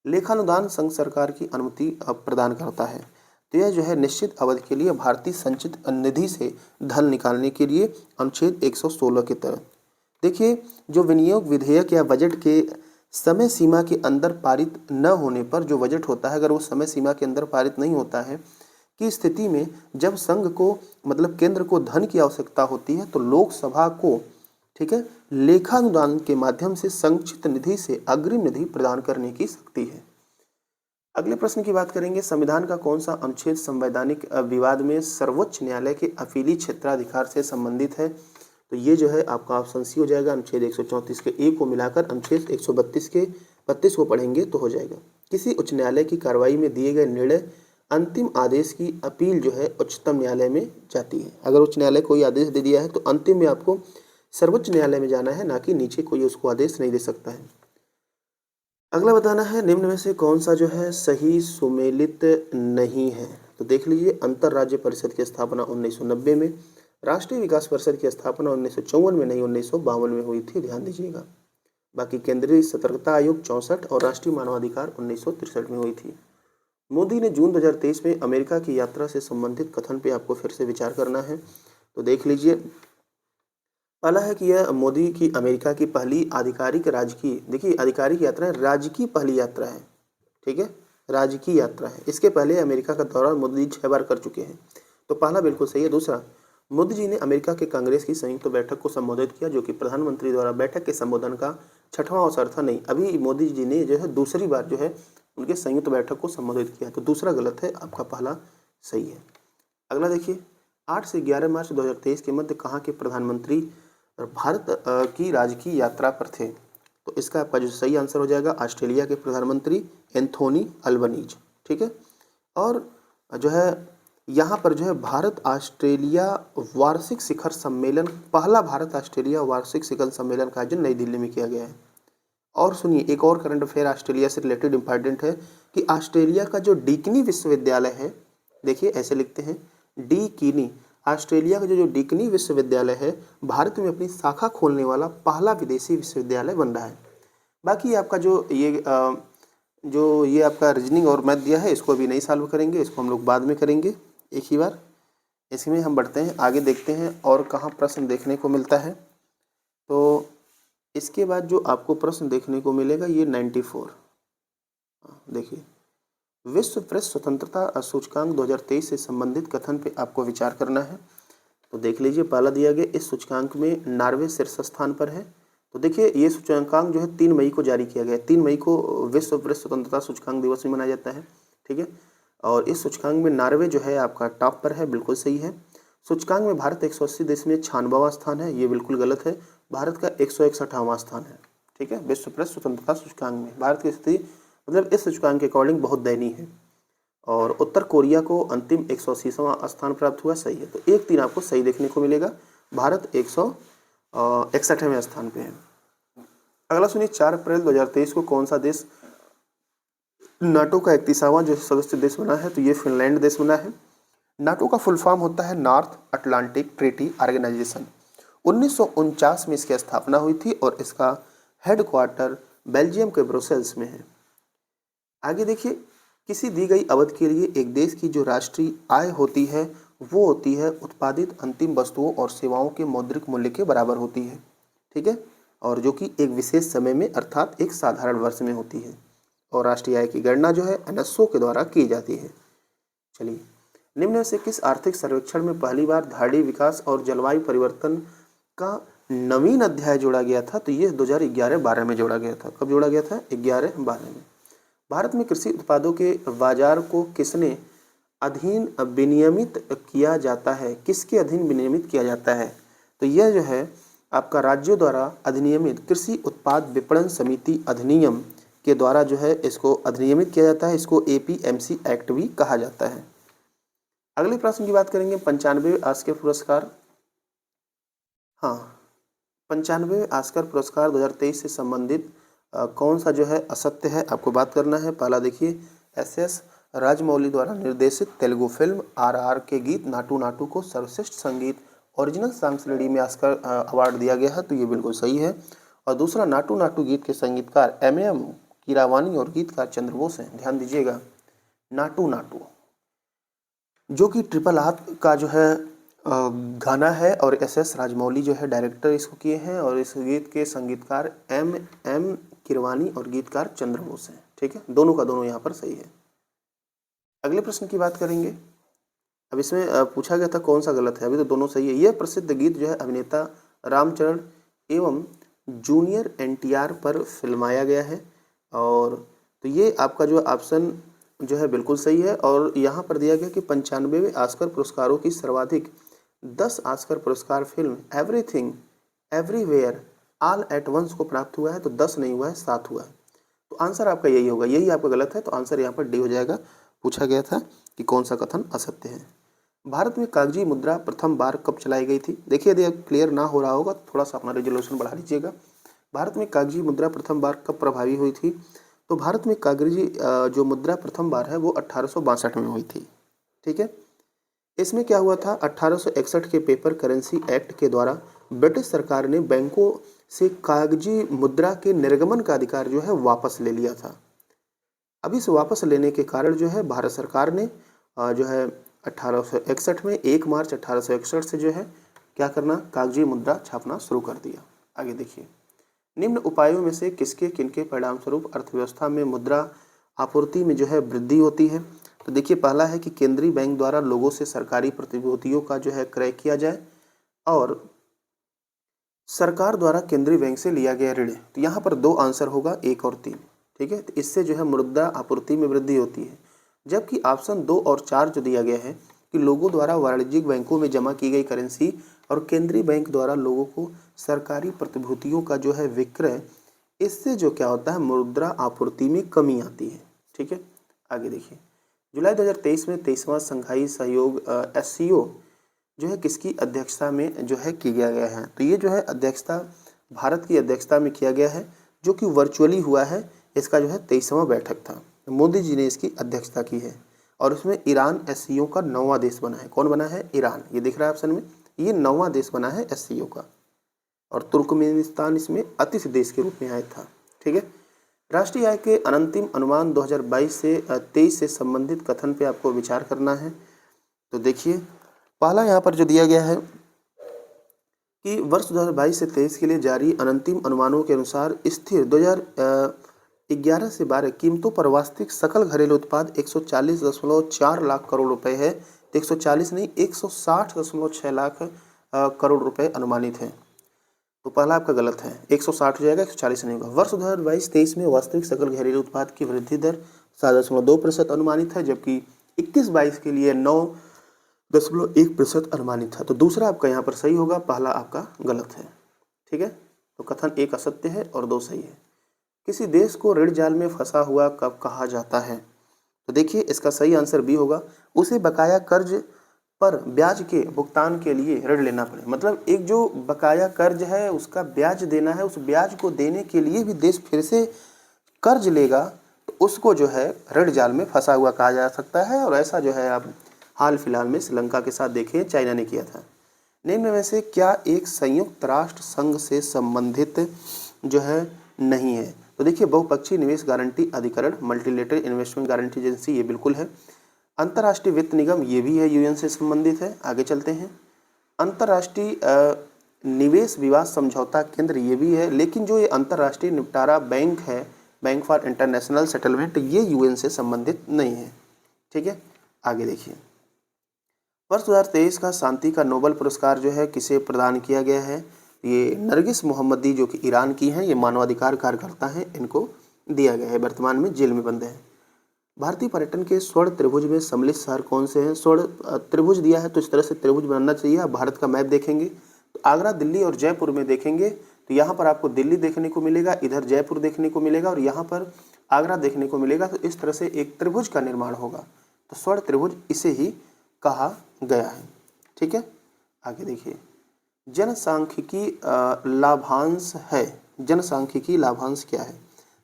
लेखानुदान संघ सरकार की अनुमति प्रदान करता है। तो यह जो है निश्चित अवधि के लिए भारतीय संचित निधि से धन निकालने के लिए अनुच्छेद 116 के तहत। देखिए, जो विनियोग विधेयक या बजट के समय सीमा के अंदर पारित न होने पर जो बजट होता है, अगर वो समय सीमा के अंदर पारित नहीं होता है की स्थिति में जब संघ को मतलब केंद्र को धन की आवश्यकता होती है, तो लोकसभा को, ठीक है, लेखानुदान के माध्यम से संचित निधि से अग्रिम निधि प्रदान करने की शक्ति है। अगले प्रश्न की बात करेंगे, संविधान का कौन सा अनुच्छेद संवैधानिक विवाद में सर्वोच्च न्यायालय के अपीली क्षेत्राधिकार से संबंधित है? तो ये जो है आपका ऑप्शन सी हो जाएगा। अनुच्छेद 134 के ए को मिलाकर अनुच्छेद 132 के 32 को पढ़ेंगे तो हो जाएगा। किसी उच्च न्यायालय की कार्रवाई में दिए गए निर्णय अंतिम आदेश की अपील जो है उच्चतम न्यायालय में जाती है। अगर उच्च न्यायालय कोई आदेश दे दिया है तो अंतिम में आपको सर्वोच्च न्यायालय में जाना है, ना कि नीचे कोई उसको आदेश नहीं दे सकता है। अगला बताना है निम्न में से कौन सा जो है सही सुमेलित नहीं है? तो देख लीजिए, अंतर राज्य परिषद की स्थापना 1990 में, राष्ट्रीय विकास परिषद की स्थापना 1954 में नहीं 1952 में हुई थी, ध्यान दीजिएगा। बाकी केंद्रीय सतर्कता आयोग 64 और राष्ट्रीय मानवाधिकार 1963 में हुई थी। मोदी ने जून 2023 में अमेरिका की यात्रा से संबंधित कथन पे आपको फिर से विचार करना है। तो देख लीजिए, पहला है कि यह मोदी की अमेरिका की पहली आधिकारिक राजकीय, देखिए आधिकारिक यात्रा है, राजकीय पहली यात्रा है, ठीक है, राजकीय यात्रा है। इसके पहले अमेरिका का दौरा मोदी 6 बार कर चुके हैं, तो पहला बिल्कुल सही है। दूसरा, मोदी जी ने अमेरिका के कांग्रेस की संयुक्त बैठक को संबोधित किया, जो कि प्रधानमंत्री द्वारा बैठक के संबोधन का 6वां अवसर था। नहीं, अभी मोदी जी ने जो है दूसरी बार जो है उनके संयुक्त बैठक को संबोधित किया, तो दूसरा गलत है, आपका पहला सही है। अगला देखिए, 8 से 11 मार्च 2023 के मध्य कहाँ के प्रधानमंत्री भारत की राजकीय यात्रा पर थे? तो इसका आपका जो सही आंसर हो जाएगा ऑस्ट्रेलिया के प्रधानमंत्री एंथोनी अल्बनीज, ठीक है। और जो है यहाँ पर जो है भारत ऑस्ट्रेलिया वार्षिक शिखर सम्मेलन, पहला भारत ऑस्ट्रेलिया वार्षिक शिखर सम्मेलन का आयोजन नई दिल्ली में किया गया है। और सुनिए, एक और करंट अफेयर ऑस्ट्रेलिया से रिलेटेड इंपॉर्टेंट है कि ऑस्ट्रेलिया का जो डीकनी विश्वविद्यालय है, देखिए ऐसे लिखते हैं डीकिनी, ऑस्ट्रेलिया का जो डीकनी विश्वविद्यालय है भारत में अपनी शाखा खोलने वाला पहला विदेशी विश्वविद्यालय बन रहा है। बाकी आपका जो ये आपका रीजनिंग और मैथ दिया है, इसको अभी नहीं सॉल्व करेंगे, इसको हम लोग बाद में करेंगे एक ही बार। इसमें हम बढ़ते हैं आगे, देखते हैं और कहाँ प्रश्न देखने को मिलता है। तो इसके बाद जो आपको प्रश्न देखने को मिलेगा ये 94, देखिए, विश्व प्रेस स्वतंत्रता सूचकांक 2023 से संबंधित कथन पे आपको विचार करना है। तो देख लीजिए, पहला दिया गया, इस सूचकांक में नॉर्वे शीर्ष स्थान पर है। तो देखिए, ये सूचकांक जो है 3 मई को जारी किया गया। 3 मई को विश्व प्रेस स्वतंत्रता सूचकांक दिवस भी मनाया जाता है, ठीक है। और इस सूचकांक में नॉर्वे जो है आपका टॉप पर है, बिल्कुल सही है। सूचकांक में भारत 180 देश में 96वां स्थान है, ये बिल्कुल गलत है, भारत का 161वां स्थान है, ठीक है। विश्व प्रेस स्वतंत्रता सूचकांक में भारत की स्थिति मतलब इस सूचकांक के अकॉर्डिंग बहुत दयनीय है। और उत्तर कोरिया को अंतिम 180वां स्थान प्राप्त हुआ, सही है। तो 1-3 आपको सही देखने को मिलेगा, भारत 161वें स्थान पे है। अगला सुनिए, 4 अप्रैल 2023 को कौन सा देश नाटो का 31वां जो सदस्य देश बना है? तो ये फिनलैंड देश बना है। नाटो का फुल फॉर्म होता है नॉर्थ अटलांटिक ट्रीटी ऑर्गेनाइजेशन। 1949 में इसकी स्थापना हुई थी और इसका हेडक्वार्टर बेल्जियम के ब्रुसेल्स में है। आगे देखिए, किसी दी गई अवधि के लिए एक देश की जो राष्ट्रीय आय होती है वो होती है उत्पादित अंतिम वस्तुओं और सेवाओं के मौद्रिक मूल्य के बराबर होती है, ठीक है, और जो कि एक विशेष समय में अर्थात एक साधारण वर्ष में होती है। और राष्ट्रीय आय की गणना जो है एनएसओ के द्वारा की जाती है। चलिए, निम्न में से किस आर्थिक सर्वेक्षण में पहली बार धारणीय विकास और जलवायु परिवर्तन का नवीन अध्याय जोड़ा गया था? तो ये 2011-12 में जोड़ा गया था। कब जोड़ा गया था? 11-12 में। भारत में कृषि उत्पादों के बाजार को किसने अधीन विनियमित किया जाता है? किसके अधीन विनियमित किया जाता है? तो यह जो है आपका राज्यों द्वारा अधिनियमित कृषि उत्पाद विपणन समिति अधिनियम के द्वारा जो है इसको अधिनियमित किया जाता है। इसको एपीएमसी एक्ट भी कहा जाता है। अगले प्रश्न की बात करेंगे, 95वें आस्कर पुरस्कार। हाँ, 95वें ऑस्कर पुरस्कार 2023 से संबंधित कौन सा जो है असत्य है, आपको बात करना है। पहला देखिए, एस राजमौली द्वारा निर्देशित तेलुगु फिल्म RRR के गीत नाटू नाटू को सर्वश्रेष्ठ संगीत ओरिजिनल सॉन्ग श्रेणी में ऑस्कर अवार्ड दिया गया है, तो ये बिल्कुल सही है। और दूसरा, नाटू नाटू गीत के संगीतकार MM कीरावानी और गीतकार चंद्रबोस हैं। ध्यान दीजिएगा, नाटू नाटू जो कि ट्रिपल आर का जो है गाना है और SS राजमौली जो है डायरेक्टर इसको किए हैं और इस गीत के संगीतकार MM कीरवानी और गीतकार चंद्रबोस हैं। ठीक है, दोनों का दोनों यहाँ पर सही है। अगले प्रश्न की बात करेंगे। अब इसमें पूछा गया था कौन सा गलत है, अभी तो दोनों सही है। यह प्रसिद्ध गीत जो है अभिनेता रामचरण एवं जूनियर NTR पर फिल्माया गया है, और तो ये आपका जो ऑप्शन जो है बिल्कुल सही है। और यहाँ पर दिया गया कि 95वें ऑस्कर पुरस्कारों की सर्वाधिक 10 ऑस्कर पुरस्कार film everything everywhere all at once को प्राप्त हुआ है, तो 10 नहीं हुआ है, 7 हुआ है। तो आंसर आपका यही होगा, यही आपका गलत है, तो आंसर यहाँ पर डी हो जाएगा। पूछा गया था कि कौन सा कथन असत्य है। भारत में कागजी मुद्रा प्रथम बार कब चलाई गई थी? देखिए, यदि क्लियर ना हो रहा होगा तो थोड़ा सा अपना रेजोल्यूशन बढ़ा लीजिएगा। भारत में कागजी मुद्रा प्रथम बार कब प्रभावी हुई थी? तो भारत में कागजी जो मुद्रा प्रथम बार है वो 1862 में हुई थी। ठीक है, इसमें क्या हुआ था, 1861 के पेपर करेंसी एक्ट के द्वारा ब्रिटिश सरकार ने बैंकों से कागजी मुद्रा के निर्गमन का अधिकार जो है वापस ले लिया था। अब इस वापस लेने के कारण जो है भारत सरकार ने जो है 1861 में 1 मार्च 1861 से जो है क्या करना, कागजी मुद्रा छापना शुरू कर दिया। आगे देखिए, निम्न उपायों में से किसके किनके परिणाम स्वरूप अर्थव्यवस्था में मुद्रा आपूर्ति में जो है वृद्धि होती है? तो देखिए, पहला है कि केंद्रीय बैंक द्वारा लोगों से सरकारी प्रतिभूतियों का जो है क्रय किया जाए, और सरकार द्वारा केंद्रीय बैंक से लिया गया ऋण। तो यहाँ पर 2 आंसर होगा, 1 और 3। ठीक है, तो इससे जो है मुद्रा आपूर्ति में वृद्धि होती है। जबकि ऑप्शन 2 और 4 जो दिया गया है कि लोगों द्वारा वाणिज्यिक बैंकों में जमा की गई करेंसी और केंद्रीय बैंक द्वारा लोगों को सरकारी प्रतिभूतियों का जो है विक्रय, इससे जो क्या होता है, मुद्रा आपूर्ति में कमी आती है। ठीक है, आगे देखिए, जुलाई 2023 में 23वां संघाई सहयोग SCO जो है किसकी अध्यक्षता में जो है किया गया है? तो ये जो है अध्यक्षता भारत की अध्यक्षता में किया गया है, जो कि वर्चुअली हुआ है। इसका जो है 23वां बैठक था, मोदी जी ने इसकी अध्यक्षता की है, और उसमें ईरान SCO का 9वां देश बना है। कौन बना है? ईरान। ये दिख रहा है ऑप्शन में, ये 9वां देश बना है SCO का, और तुर्कमेनिस्तान इसमें अतिथि देश के रूप में आया था। ठीक है, राष्ट्रीय आय के अंतिम अनुमान 2022 से 23 से संबंधित कथन पे आपको विचार करना है। तो देखिए, पहला यहाँ पर जो दिया गया है कि वर्ष 2022 से 23 के लिए जारी अंतिम अनुमानों के अनुसार स्थिर 2011 से 12 कीमतों पर वास्तविक सकल घरेलू उत्पाद 140.4 लाख करोड़ रुपए है। 140 नहीं, 160.6 लाख करोड़ रुपए अनुमानित है। तो पहला आपका गलत है, 160 हो जाएगा, 140 नहीं होगा। वर्ष 2022-23 में वास्तविक सकल घरेलू उत्पाद की वृद्धि दर 7.2% अनुमानित है, जबकि 21-22 के लिए 9.1% अनुमानित था। तो दूसरा आपका यहाँ पर सही होगा, पहला आपका गलत है। ठीक है, तो कथन 1 असत्य है और 2 सही है। किसी देश को ऋण जाल में फंसा हुआ कब कहा जाता है? तो देखिए, इसका सही आंसर बी होगा, उसे बकाया कर्ज पर ब्याज के भुगतान के लिए ऋण लेना पड़े। मतलब एक जो बकाया कर्ज है उसका ब्याज देना है, उस ब्याज को देने के लिए भी देश फिर से कर्ज लेगा, तो उसको जो है ऋण जाल में फंसा हुआ कहा जा सकता है। और ऐसा जो है आप हाल फिलहाल में श्रीलंका के साथ देखिए, चाइना ने किया था। निम्न में से क्या एक संयुक्त राष्ट्र संघ से संबंधित जो है नहीं है? तो देखिए, बहुपक्षीय निवेश गारंटी अधिकरण, मल्टीलेटरल इन्वेस्टमेंट गारंटी एजेंसी, ये बिल्कुल है। अंतर्राष्ट्रीय वित्त निगम, ये भी है, UN से संबंधित है। आगे चलते हैं, अंतर्राष्ट्रीय निवेश विवाद समझौता केंद्र, ये भी है। लेकिन जो ये अंतर्राष्ट्रीय निपटारा बैंक है, बैंक फॉर इंटरनेशनल सेटलमेंट, ये UN से संबंधित नहीं है। ठीक है, आगे देखिए, वर्ष 2023 का शांति का नोबेल पुरस्कार जो है किसे प्रदान किया गया है? ये नरगिस मोहम्मदी, जो कि ईरान की हैं, ये मानवाधिकार कार्यकर्ता हैं, इनको दिया गया है। वर्तमान में जेल में बंद है। भारतीय पर्यटन के स्वर्ण त्रिभुज में सम्मिलित शहर कौन से हैं? स्वर्ण त्रिभुज दिया है, तो इस तरह से त्रिभुज बनना चाहिए। आप भारत का मैप देखेंगे तो आगरा, दिल्ली और जयपुर में देखेंगे तो यहाँ पर आपको दिल्ली देखने को मिलेगा, इधर जयपुर देखने को मिलेगा और यहाँ पर आगरा देखने को मिलेगा। तो इस तरह से एक त्रिभुज का निर्माण होगा, तो स्वर्ण त्रिभुज इसे ही कहा गया है। ठीक है, आगे देखिए, जनसांख्यिकी लाभांश है। जनसांख्यिकी लाभांश क्या है?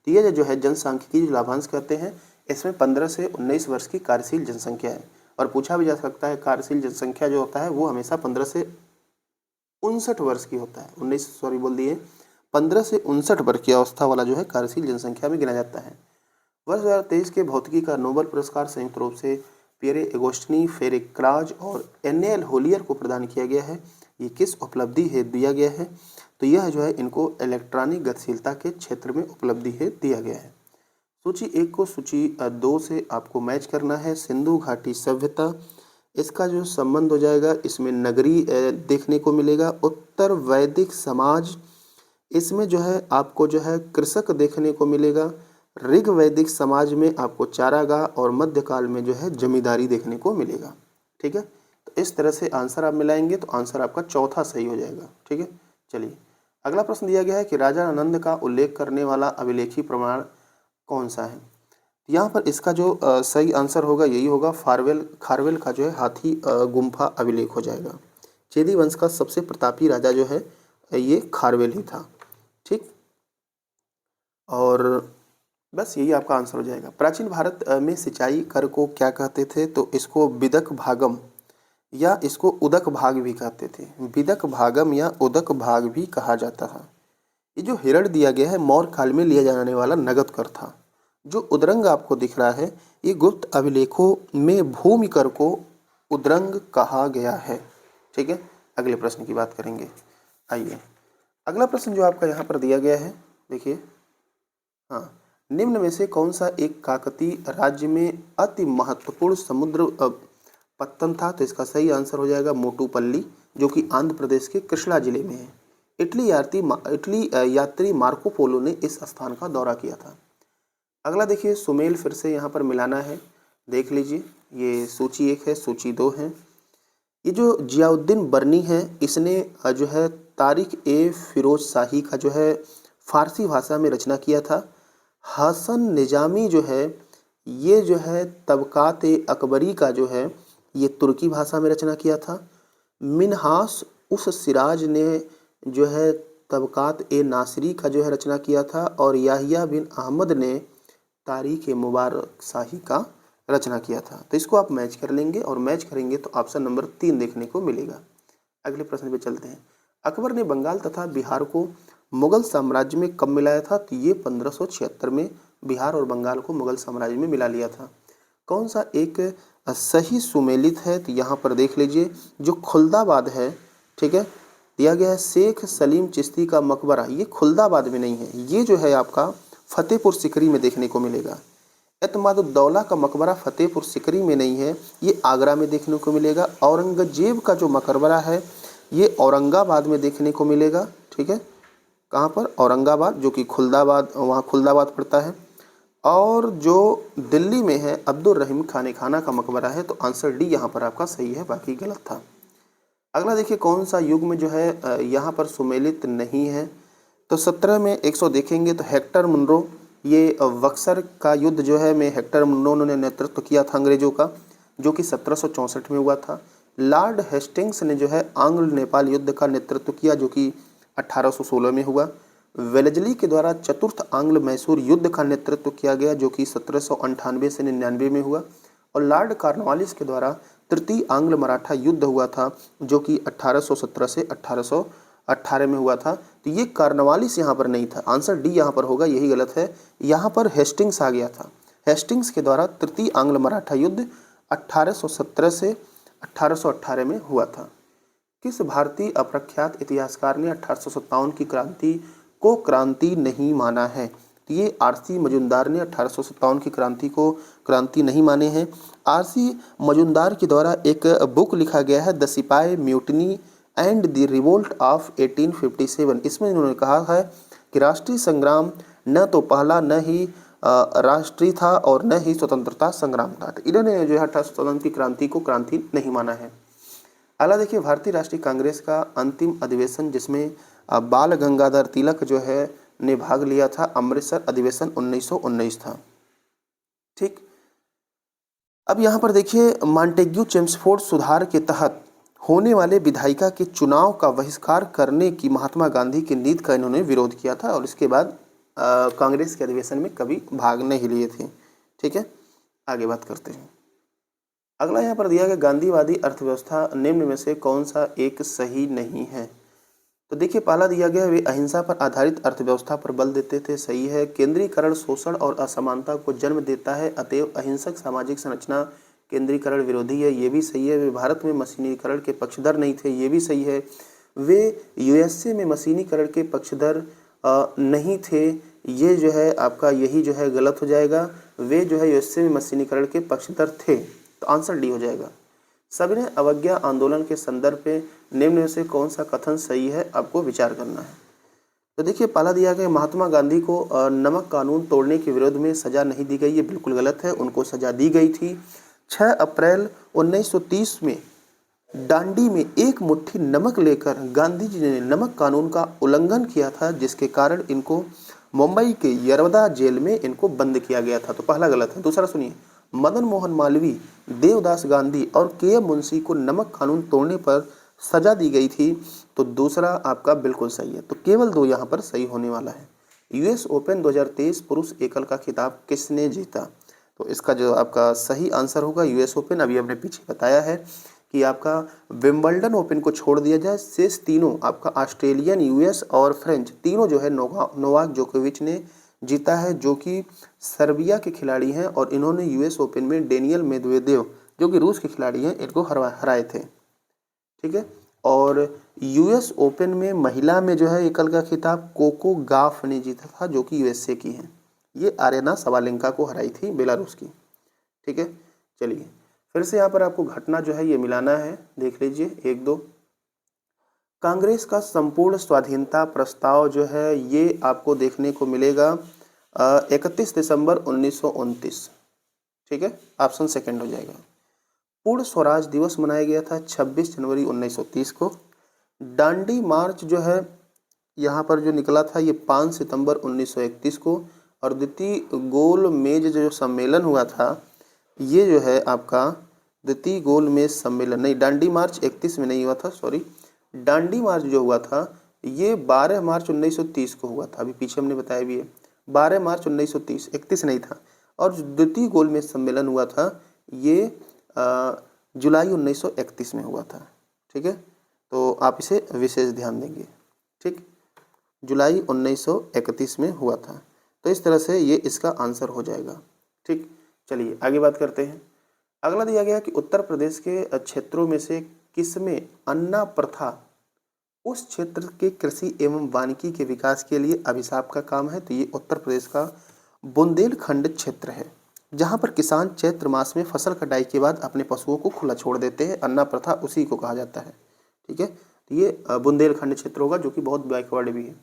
तो ये जो है जनसांख्यिकी जो लाभांश कहते हैं, इसमें 15 से 19 वर्ष की कार्यशील जनसंख्या है। और पूछा भी जा सकता है, कार्यशील जनसंख्या जो होता है वो हमेशा 15 से 59 वर्ष की होता है। 15 से 59 वर्ष की अवस्था वाला जो है कार्यशील जनसंख्या में गिना जाता है। वर्ष 2023 के भौतिकी का नोबेल पुरस्कार संयुक्त रूप से पियरे एगोस्टिनी, फेरिक्राज और एन.एल. होलियर को प्रदान किया गया है। ये किस उपलब्धि है दिया गया है? तो यह जो है इनको इलेक्ट्रॉनिक गतिशीलता के क्षेत्र में उपलब्धि है दिया गया है। सूची 1 को सूची 2 से आपको मैच करना है। सिंधु घाटी सभ्यता, इसका जो संबंध हो जाएगा, इसमें नगरी देखने को मिलेगा। उत्तर वैदिक समाज, इसमें जो है आपको जो है कृषक देखने को मिलेगा। ऋग वैदिक समाज में आपको चारागाह और मध्यकाल में जो है जमींदारी देखने को मिलेगा। ठीक है, तो इस तरह से आंसर आप मिलाएंगे तो आंसर आपका चौथा सही हो जाएगा। ठीक है, चलिए अगला प्रश्न दिया गया है कि राजा आनंद का उल्लेख करने वाला अभिलेखी प्रमाण कौन सा है? यहाँ पर इसका जो सही आंसर होगा यही होगा, खारवेल का जो है हाथी गुम्फा अभिलेख हो जाएगा। चेदी वंश का सबसे प्रतापी राजा जो है ये खारवेल ही था। ठीक, और बस यही आपका आंसर हो जाएगा। प्राचीन भारत में सिंचाई कर को क्या कहते थे? तो इसको विदक भागम या इसको उदक भाग भी कहते थे। विदक भागम या उदक भाग भी कहा जाता है। ये जो हिरण दिया गया है मौर्य काल में लिया जाने वाला नगद कर था। जो उद्रंग आपको दिख रहा है ये गुप्त अभिलेखों में भूमि कर को उद्रंग कहा गया है। ठीक है, अगले प्रश्न की बात करेंगे। आइए अगला प्रश्न जो आपका यहाँ पर दिया गया है, देखिए, हाँ, निम्न में से कौन सा एक काकतीय राज्य में अति महत्वपूर्ण समुद्र पत्तन था? तो इसका सही आंसर हो जाएगा मोटुपल्ली, जो कि आंध्र प्रदेश के कृष्णा जिले में है। इटली यात्री मार्को पोलो ने इस स्थान का दौरा किया था। अगला देखिए, सुमेल फिर से यहाँ पर मिलाना है, देख लीजिए। ये सूची 1 है, सूची 2 है। ये जो जियाउद्दीन बर्नी है, इसने जो है तारिक ए फिरोज शाही का जो है फारसी भाषा में रचना किया था। हसन निजामी जो है ये जो है तबकात ए अकबरी का जो है ये तुर्की भाषा में रचना किया था। मिनहास उस सिराज ने जो है तबकात ए नासिरी का जो है रचना किया था। और याहिया बिन अहमद ने तारीख ए मुबारक शाही का रचना किया था। तो इसको आप मैच कर लेंगे और मैच करेंगे तो ऑप्शन नंबर 3 देखने को मिलेगा। अगले प्रश्न पे चलते हैं। अकबर ने बंगाल तथा बिहार को मुगल साम्राज्य में कब मिलाया था? तो ये 1576 में बिहार और बंगाल को मुगल साम्राज्य में मिला लिया था। कौन सा एक सही सुमेलित है? तो यहाँ पर देख लीजिए, जो खुलदाबाद है, ठीक है, दिया गया है शेख सलीम चिश्ती का मकबरा, ये खुलदाबाद में नहीं है, ये जो है आपका फतेहपुर सिकरी में देखने को मिलेगा। एतमादुद्दौला का मकबरा फतेहपुर सिकरी में नहीं है, ये आगरा में देखने को मिलेगा। औरंगजेब का जो मकबरा है ये औरंगाबाद में देखने को मिलेगा। ठीक है, कहाँ पर? औरंगाबाद, जो कि खुलदाबाद, वहाँ खुलदाबाद पड़ता है। और जो दिल्ली में है अब्दुल रहीम खाने खाना का मकबरा है। तो आंसर डी यहाँ पर आपका सही है, बाकी गलत था। अगला देखिए, कौन सा युग में जो है यहाँ पर सुमेलित नहीं है? तो 17 में 100 देखेंगे तो हेक्टर मुनरो, ये बक्सर का युद्ध जो है में हेक्टर मुनरो ने नेतृत्व किया था अंग्रेजों का, जो कि 1764 में हुआ था। लॉर्ड हेस्टिंग्स ने जो है आंग्ल नेपाल युद्ध का नेतृत्व किया, जो कि 1816 में हुआ। वेलेस्ली के द्वारा चतुर्थ आंग्ल मैसूर युद्ध का नेतृत्व किया गया, जो कि 1798 से 99 में हुआ। और लॉर्ड कॉर्नवालिस के द्वारा तृतीय आंग्ल मराठा युद्ध हुआ था, जो कि 1817 से 1818 में हुआ था। तो ये कॉर्नवालिस यहाँ पर नहीं था, आंसर डी यहाँ पर होगा, यही गलत है। यहाँ पर हेस्टिंग्स आ गया था। हेस्टिंग्स के द्वारा तृतीय आंग्ल मराठा युद्ध 1817 से 1818 में हुआ था। किस भारतीय अप्रख्यात इतिहासकार ने 1857 की क्रांति को क्रांति नहीं माना है? तो ये आरसी मजुमदार ने 1857 की क्रांति को क्रांति नहीं माने हैं। आरसी मजुमदार के द्वारा एक बुक लिखा गया है, द सिपाही mutiny and the revolt of 1857। इसमें इन्होंने कहा है कि राष्ट्रीय संग्राम न तो पहला न ही राष्ट्रीय था और न ही स्वतंत्रता संग्राम था। तो इन्होंने जो है 1857 की क्रांति को क्रांति नहीं माना है। अगला देखिए, भारतीय राष्ट्रीय कांग्रेस का अंतिम अधिवेशन जिसमें बाल गंगाधर तिलक जो है ने भाग लिया था, अमृतसर अधिवेशन 1919 था। ठीक, अब यहाँ पर देखिए, मॉन्टेग्यू चेम्सफोर्ड सुधार के तहत होने वाले विधायिका के चुनाव का बहिष्कार करने की महात्मा गांधी की नीति का इन्होंने विरोध किया था और इसके बाद कांग्रेस के अधिवेशन में कभी भाग नहीं लिए थे। ठीक है, आगे बात करते हैं। अगला यहाँ पर दिया गया गांधीवादी अर्थव्यवस्था निम्न में से कौन सा एक सही नहीं है। तो देखिए पहला दिया गया वे अहिंसा पर आधारित अर्थव्यवस्था पर बल देते थे, सही है। केंद्रीकरण शोषण और असमानता को जन्म देता है, अतएव अहिंसक सामाजिक संरचना केंद्रीकरण विरोधी है, ये भी सही है। वे भारत में मशीनीकरण के पक्षधर नहीं थे, ये भी सही है। वे यूएसए में मशीनीकरण के पक्षधर नहीं थे, ये जो है आपका यही जो है गलत हो जाएगा। वे जो है यूएसए में मशीनीकरण के पक्षधर थे, तो आंसर डी हो जाएगा। सविनय अवज्ञा आंदोलन के संदर्भ में निम्न में से कौन सा कथन सही है, आपको विचार करना है। तो देखिए पहला दिया गया महात्मा गांधी को नमक कानून तोड़ने के विरोध में सजा नहीं दी गई, ये बिल्कुल गलत है, उनको सजा दी गई थी। 6 अप्रैल 1930 में डांडी में एक मुट्ठी नमक लेकर गांधी जी ने नमक कानून का उल्लंघन किया था, जिसके कारण इनको मुंबई के यरवदा जेल में इनको बंद किया गया था, तो पहला गलत है। दूसरा सुनिए, मदन मोहन मालवीय, देवदास गांधी और के.एम. मुंशी को नमक कानून तोड़ने पर सजा दी गई थी, तो दूसरा आपका बिल्कुल सही है। तो केवल 2 यहाँ पर सही होने वाला है। यूएस ओपन 2023 पुरुष एकल का खिताब किसने जीता, तो इसका जो आपका सही आंसर होगा यूएस ओपन। अभी हमने पीछे बताया है कि आपका विंबलडन ओपन को छोड़ दिया जाए, शेष तीनों आपका ऑस्ट्रेलियन, यूएस और फ्रेंच तीनों जो है नोवाक जोकोविच ने जीता है, जो कि सर्बिया के खिलाड़ी हैं और इन्होंने यूएस ओपन में डेनियल मेदवेदेव जो कि रूस के खिलाड़ी हैं इनको हराए थे। ठीक है, और यूएस ओपन में महिला में जो है एकल का खिताब कोको गाफ ने जीता था, जो कि यूएसए की हैं। ये आर्यना सवालेंका को हराई थी, बेलारूस की। ठीक है, चलिए फिर से यहाँ पर आपको घटना जो है ये मिलाना है, देख लीजिए 1-2। कांग्रेस का संपूर्ण स्वाधीनता प्रस्ताव जो है ये आपको देखने को मिलेगा 31 दिसंबर 1929। ठीक है, ऑप्शन सेकंड हो जाएगा। पूर्ण स्वराज दिवस मनाया गया था 26 जनवरी 1930 को। डांडी मार्च जो है यहाँ पर जो निकला था ये 5 सितंबर 1931 को, और द्वितीय गोल मेज जो सम्मेलन हुआ था ये जो है आपका द्वितीय गोल मेज सम्मेलन नहीं, डांडी मार्च 31 में नहीं हुआ था, सॉरी। डांडी मार्च जो हुआ था ये 12 मार्च 1930 को हुआ था, अभी पीछे हमने बताया भी है 12 मार्च 1930, 31 नहीं था। और द्वितीय गोल मेज सम्मेलन हुआ था ये जुलाई 1931 में हुआ था। ठीक है, तो आप इसे विशेष ध्यान देंगे। ठीक, जुलाई 1931 में हुआ था, तो इस तरह से ये इसका आंसर हो जाएगा। ठीक, चलिए आगे बात करते हैं। अगला दिया गया कि उत्तर प्रदेश के क्षेत्रों में से किसमें अन्ना प्रथा उस क्षेत्र के कृषि एवं वानिकी के विकास के लिए अभिशाप का काम है, तो ये उत्तर प्रदेश का बुंदेलखंड क्षेत्र है, जहाँ पर किसान चैत्र मास में फसल कटाई के बाद अपने पशुओं को खुला छोड़ देते हैं। अन्ना प्रथा उसी को कहा जाता है। ठीक है, तो ये बुंदेलखंड क्षेत्र होगा, जो कि बहुत बैकवर्ड भी है।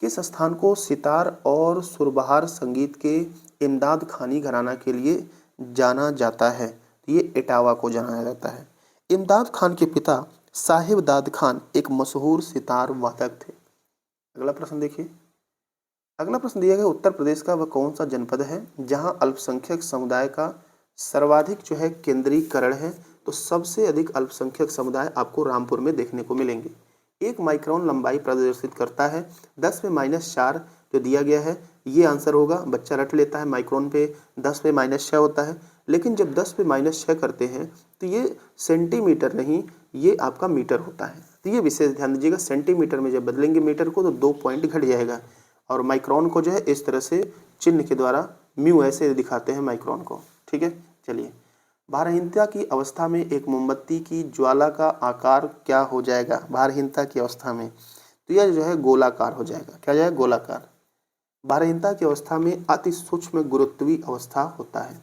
किस स्थान को सितार और सुरबहार संगीत के इमदाद खानी घराना के लिए जाना जाता है, तो ये इटावा को जाना जाता है। इमदाद खान के पिता साहिब दाद खान एक मशहूर सितार वादक थे। अगला प्रश्न देखिए। अगला प्रश्न दिया गया उत्तर प्रदेश का वह कौन सा जनपद है जहां अल्पसंख्यक समुदाय का सर्वाधिक जो है केंद्रीकरण है, तो सबसे अधिक अल्पसंख्यक समुदाय आपको रामपुर में देखने को मिलेंगे। 1 माइक्रोन लंबाई प्रदर्शित करता है, 10 में -4 जो दिया गया है ये आंसर होगा। बच्चा रट लेता है माइक्रोन पे 10 में -6 होता है, लेकिन जब 10 पे -6 करते हैं तो ये सेंटीमीटर नहीं, ये आपका मीटर होता है। तो ये विशेष ध्यान दीजिएगा, सेंटीमीटर में जब बदलेंगे मीटर को तो 2 पॉइंट घट जाएगा, और माइक्रोन को जो है इस तरह से चिन्ह के द्वारा म्यू ऐसे दिखाते हैं माइक्रोन को। ठीक है, चलिए। भारहीनता की अवस्था में एक मोमबत्ती की ज्वाला का आकार क्या हो जाएगा भारहीनता की अवस्था में, तो यह जो है गोलाकार हो जाएगा। क्या जाएगा? गोलाकार। भारहीनता की अवस्था में अति सूक्ष्म गुरुत्वीय अवस्था होता है।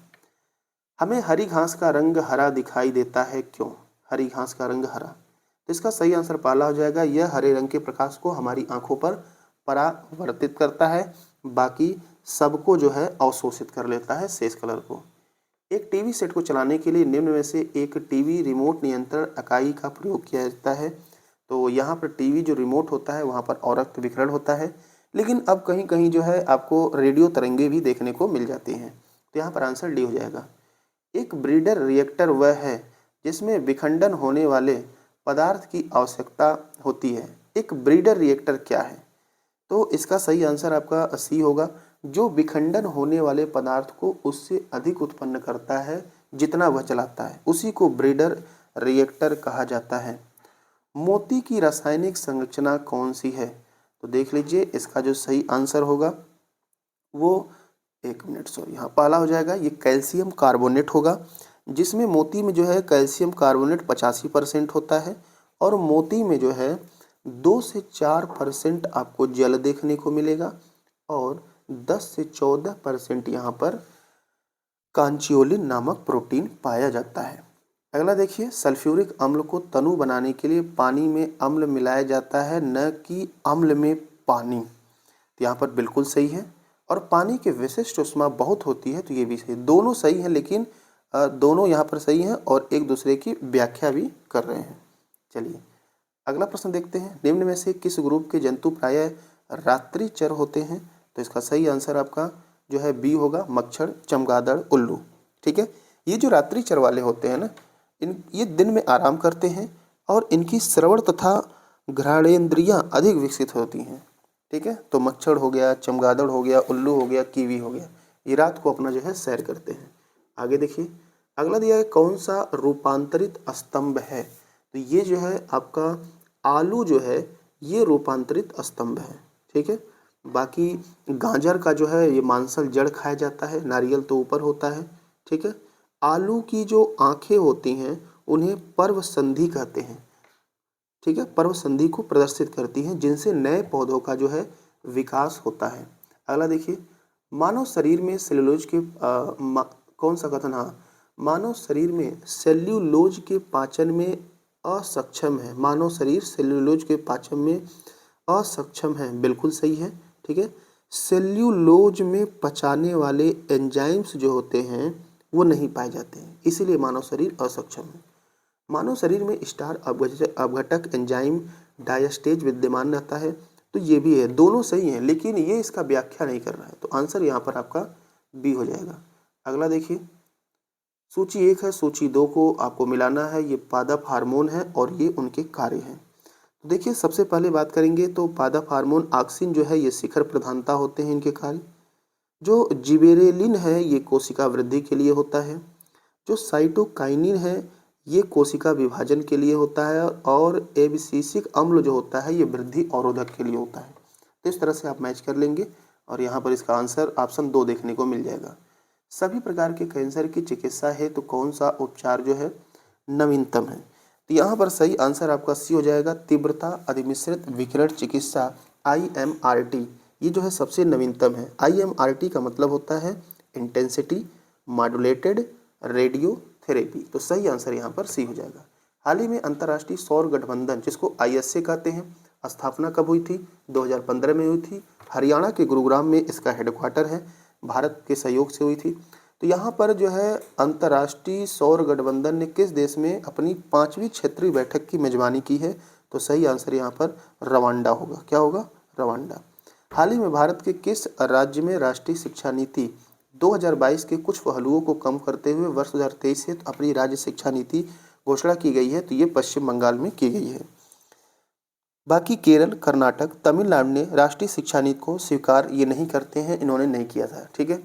हमें हरी घास का रंग हरा दिखाई देता है, क्यों? हरी घास का रंग हरा, तो इसका सही आंसर पहला हो जाएगा। यह हरे रंग के प्रकाश को हमारी आंखों पर परावर्तित करता है, बाकी सबको जो है अवशोषित कर लेता है, शेष कलर को। एक टीवी सेट को चलाने के लिए निम्न में से एक टीवी रिमोट नियंत्रण इकाई का प्रयोग किया जाता है, तो यहाँ पर टीवी जो रिमोट होता है वहाँ पर औरक्त विकिरण होता है, लेकिन अब कहीं कहीं जो है आपको रेडियो तरंगे भी देखने को मिल जाती हैं, तो यहाँ पर आंसर डी हो जाएगा। एक ब्रीडर रिएक्टर वह है जिसमें विखंडन होने वाले पदार्थ की आवश्यकता होती है। एक ब्रीडर रिएक्टर क्या है? तो इसका सही आंसर आपका सी होगा। जो विखंडन होने वाले पदार्थ को उससे अधिक उत्पन्न करता है जितना वह जलाता है, उसी को ब्रीडर रिएक्टर कहा जाता है। मोती की रासायनिक संरचना कौन सी है? तो देख लीजिए, इसका जो सही आंसर होगा वो, एक मिनट सॉरी, हाँ, पहला हो जाएगा ये कैल्शियम कार्बोनेट होगा, जिसमें मोती में जो है कैल्शियम कार्बोनेट 85% होता है और मोती में जो है 2 से 4% आपको जल देखने को मिलेगा और 10 से 14% यहाँ पर कांचियोलिन नामक प्रोटीन पाया जाता है। अगला देखिए, सल्फ्यूरिक अम्ल को तनु बनाने के लिए पानी में अम्ल मिलाया जाता है, न कि अम्ल में पानी। तो यहाँ पर बिल्कुल सही है। और पानी के विशिष्ट ऊष्मा बहुत होती है, तो ये भी सही, दोनों सही हैं, लेकिन दोनों यहाँ पर सही हैं और एक दूसरे की व्याख्या भी कर रहे हैं। चलिए अगला प्रश्न देखते हैं। निम्न में से किस ग्रुप के जंतु प्रायः रात्रिचर होते हैं? तो इसका सही आंसर आपका जो है बी होगा, मच्छर, चमगादड़, उल्लू। ठीक है, ये जो रात्रिचर वाले होते हैं ना, ये दिन में आराम करते हैं और इनकी श्रवण तथा घ्राणेंद्रियां अधिक विकसित होती हैं। ठीक है, तो मच्छर हो गया, चमगादड़ हो गया, उल्लू हो गया, कीवी हो गया, ये रात को अपना जो है सैर करते हैं। आगे देखिए, अगला दिया है कौन सा रूपांतरित स्तंभ है? तो ये जो है आपका आलू जो है ये रूपांतरित स्तंभ है। ठीक है, बाकी गाजर का जो है ये मांसल जड़ खाया जाता है, नारियल तो ऊपर होता है। ठीक है, आलू की जो आंखें होती हैं उन्हें पर्व संधि कहते हैं। ठीक है, पर्व संधि को प्रदर्शित करती हैं, जिनसे नए पौधों का जो है विकास होता है। अगला देखिए, मानव शरीर में सेल्यूलोज के कौन सा कथन, हाँ, मानव शरीर में सेल्यूलोज के पाचन में असक्षम है। मानव शरीर सेल्यूलोज के पाचन में असक्षम है, बिल्कुल सही है। ठीक है, सेल्यूलोज में पचाने वाले एंजाइम्स जो होते हैं वो नहीं पाए जाते हैं, इसीलिए मानव शरीर असक्षम है। मानव शरीर में स्टार अपघटक एंजाइम डायस्टेज विद्यमान रहता है, तो ये भी है, दोनों सही हैं, लेकिन ये इसका व्याख्या नहीं कर रहा है, तो आंसर यहाँ पर आपका बी हो जाएगा। अगला देखिए, सूची 1 है, सूची 2 को आपको मिलाना है। ये पादप हार्मोन है और ये उनके कार्य हैं। तो देखिए, सबसे पहले बात करेंगे तो पादप हार्मोन ऑक्सिन जो है ये शिखर प्रधानता होते हैं इनके कार्य। जो जिबेरेलिन है ये कोशिका वृद्धि के लिए होता है। जो साइटोकाइनिन है ये कोशिका विभाजन के लिए होता है और एब्सिसिक अम्ल जो होता है ये वृद्धि अवरोधक के लिए होता है। तो इस तरह से आप मैच कर लेंगे और यहाँ पर इसका आंसर ऑप्शन 2 देखने को मिल जाएगा। सभी प्रकार के कैंसर की चिकित्सा है तो कौन सा उपचार जो है नवीनतम है? तो यहाँ पर सही आंसर आपका सी हो जाएगा, तीव्रता अधिमिश्रित विकिरण चिकित्सा IMRT, ये जो है सबसे नवीनतम है। IMRT का मतलब होता है इंटेंसिटी मॉड्यूलेटेड रेडियो थेरेपी, तो सही आंसर यहाँ पर सी हो जाएगा। हाल ही में अंतर्राष्ट्रीय सौर गठबंधन जिसको ISA कहते हैं, स्थापना कब हुई थी? 2015 में हुई थी। हरियाणा के गुरुग्राम में इसका हेडक्वार्टर है, भारत के सहयोग से हुई थी। तो यहाँ पर जो है अंतर्राष्ट्रीय सौर गठबंधन ने किस देश में अपनी 5वीं क्षेत्रीय बैठक की मेजबानी की है? तो सही आंसर यहाँ पर रवांडा होगा। क्या होगा? रवांडा। हाल ही में भारत के किस राज्य में राष्ट्रीय शिक्षा नीति 2022 के कुछ पहलुओं को कम करते हुए वर्ष 2023 से अपनी राज्य शिक्षा नीति घोषणा की गई है? तो ये पश्चिम बंगाल में की गई है। बाकी केरल, कर्नाटक, तमिलनाडु ने राष्ट्रीय शिक्षा नीति को स्वीकार ये नहीं करते हैं, इन्होंने नहीं किया था। ठीक है,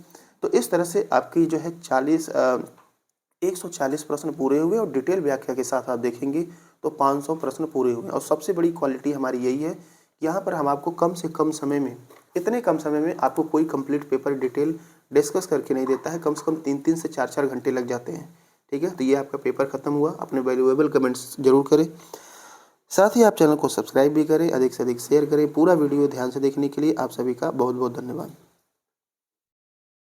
तो इस तरह से आपकी जो है 140 प्रश्न पूरे हुए और डिटेल व्याख्या के साथ आप देखेंगे तो 500 प्रश्न पूरे हुए। और सबसे बड़ी क्वालिटी हमारी यही है, यहाँ पर हम आपको कम से कम समय में, इतने कम समय में आपको कोई कंप्लीट पेपर डिटेल डिस्कस करके नहीं देता है, कम से कम 3 से 4 घंटे लग जाते हैं। ठीक है, तो ये आपका पेपर खत्म हुआ। अपने वैल्यूएबल कमेंट्स जरूर करें, साथ ही आप चैनल को सब्सक्राइब भी करें, अधिक से अधिक शेयर करें। पूरा वीडियो ध्यान से देखने के लिए आप सभी का बहुत बहुत धन्यवाद।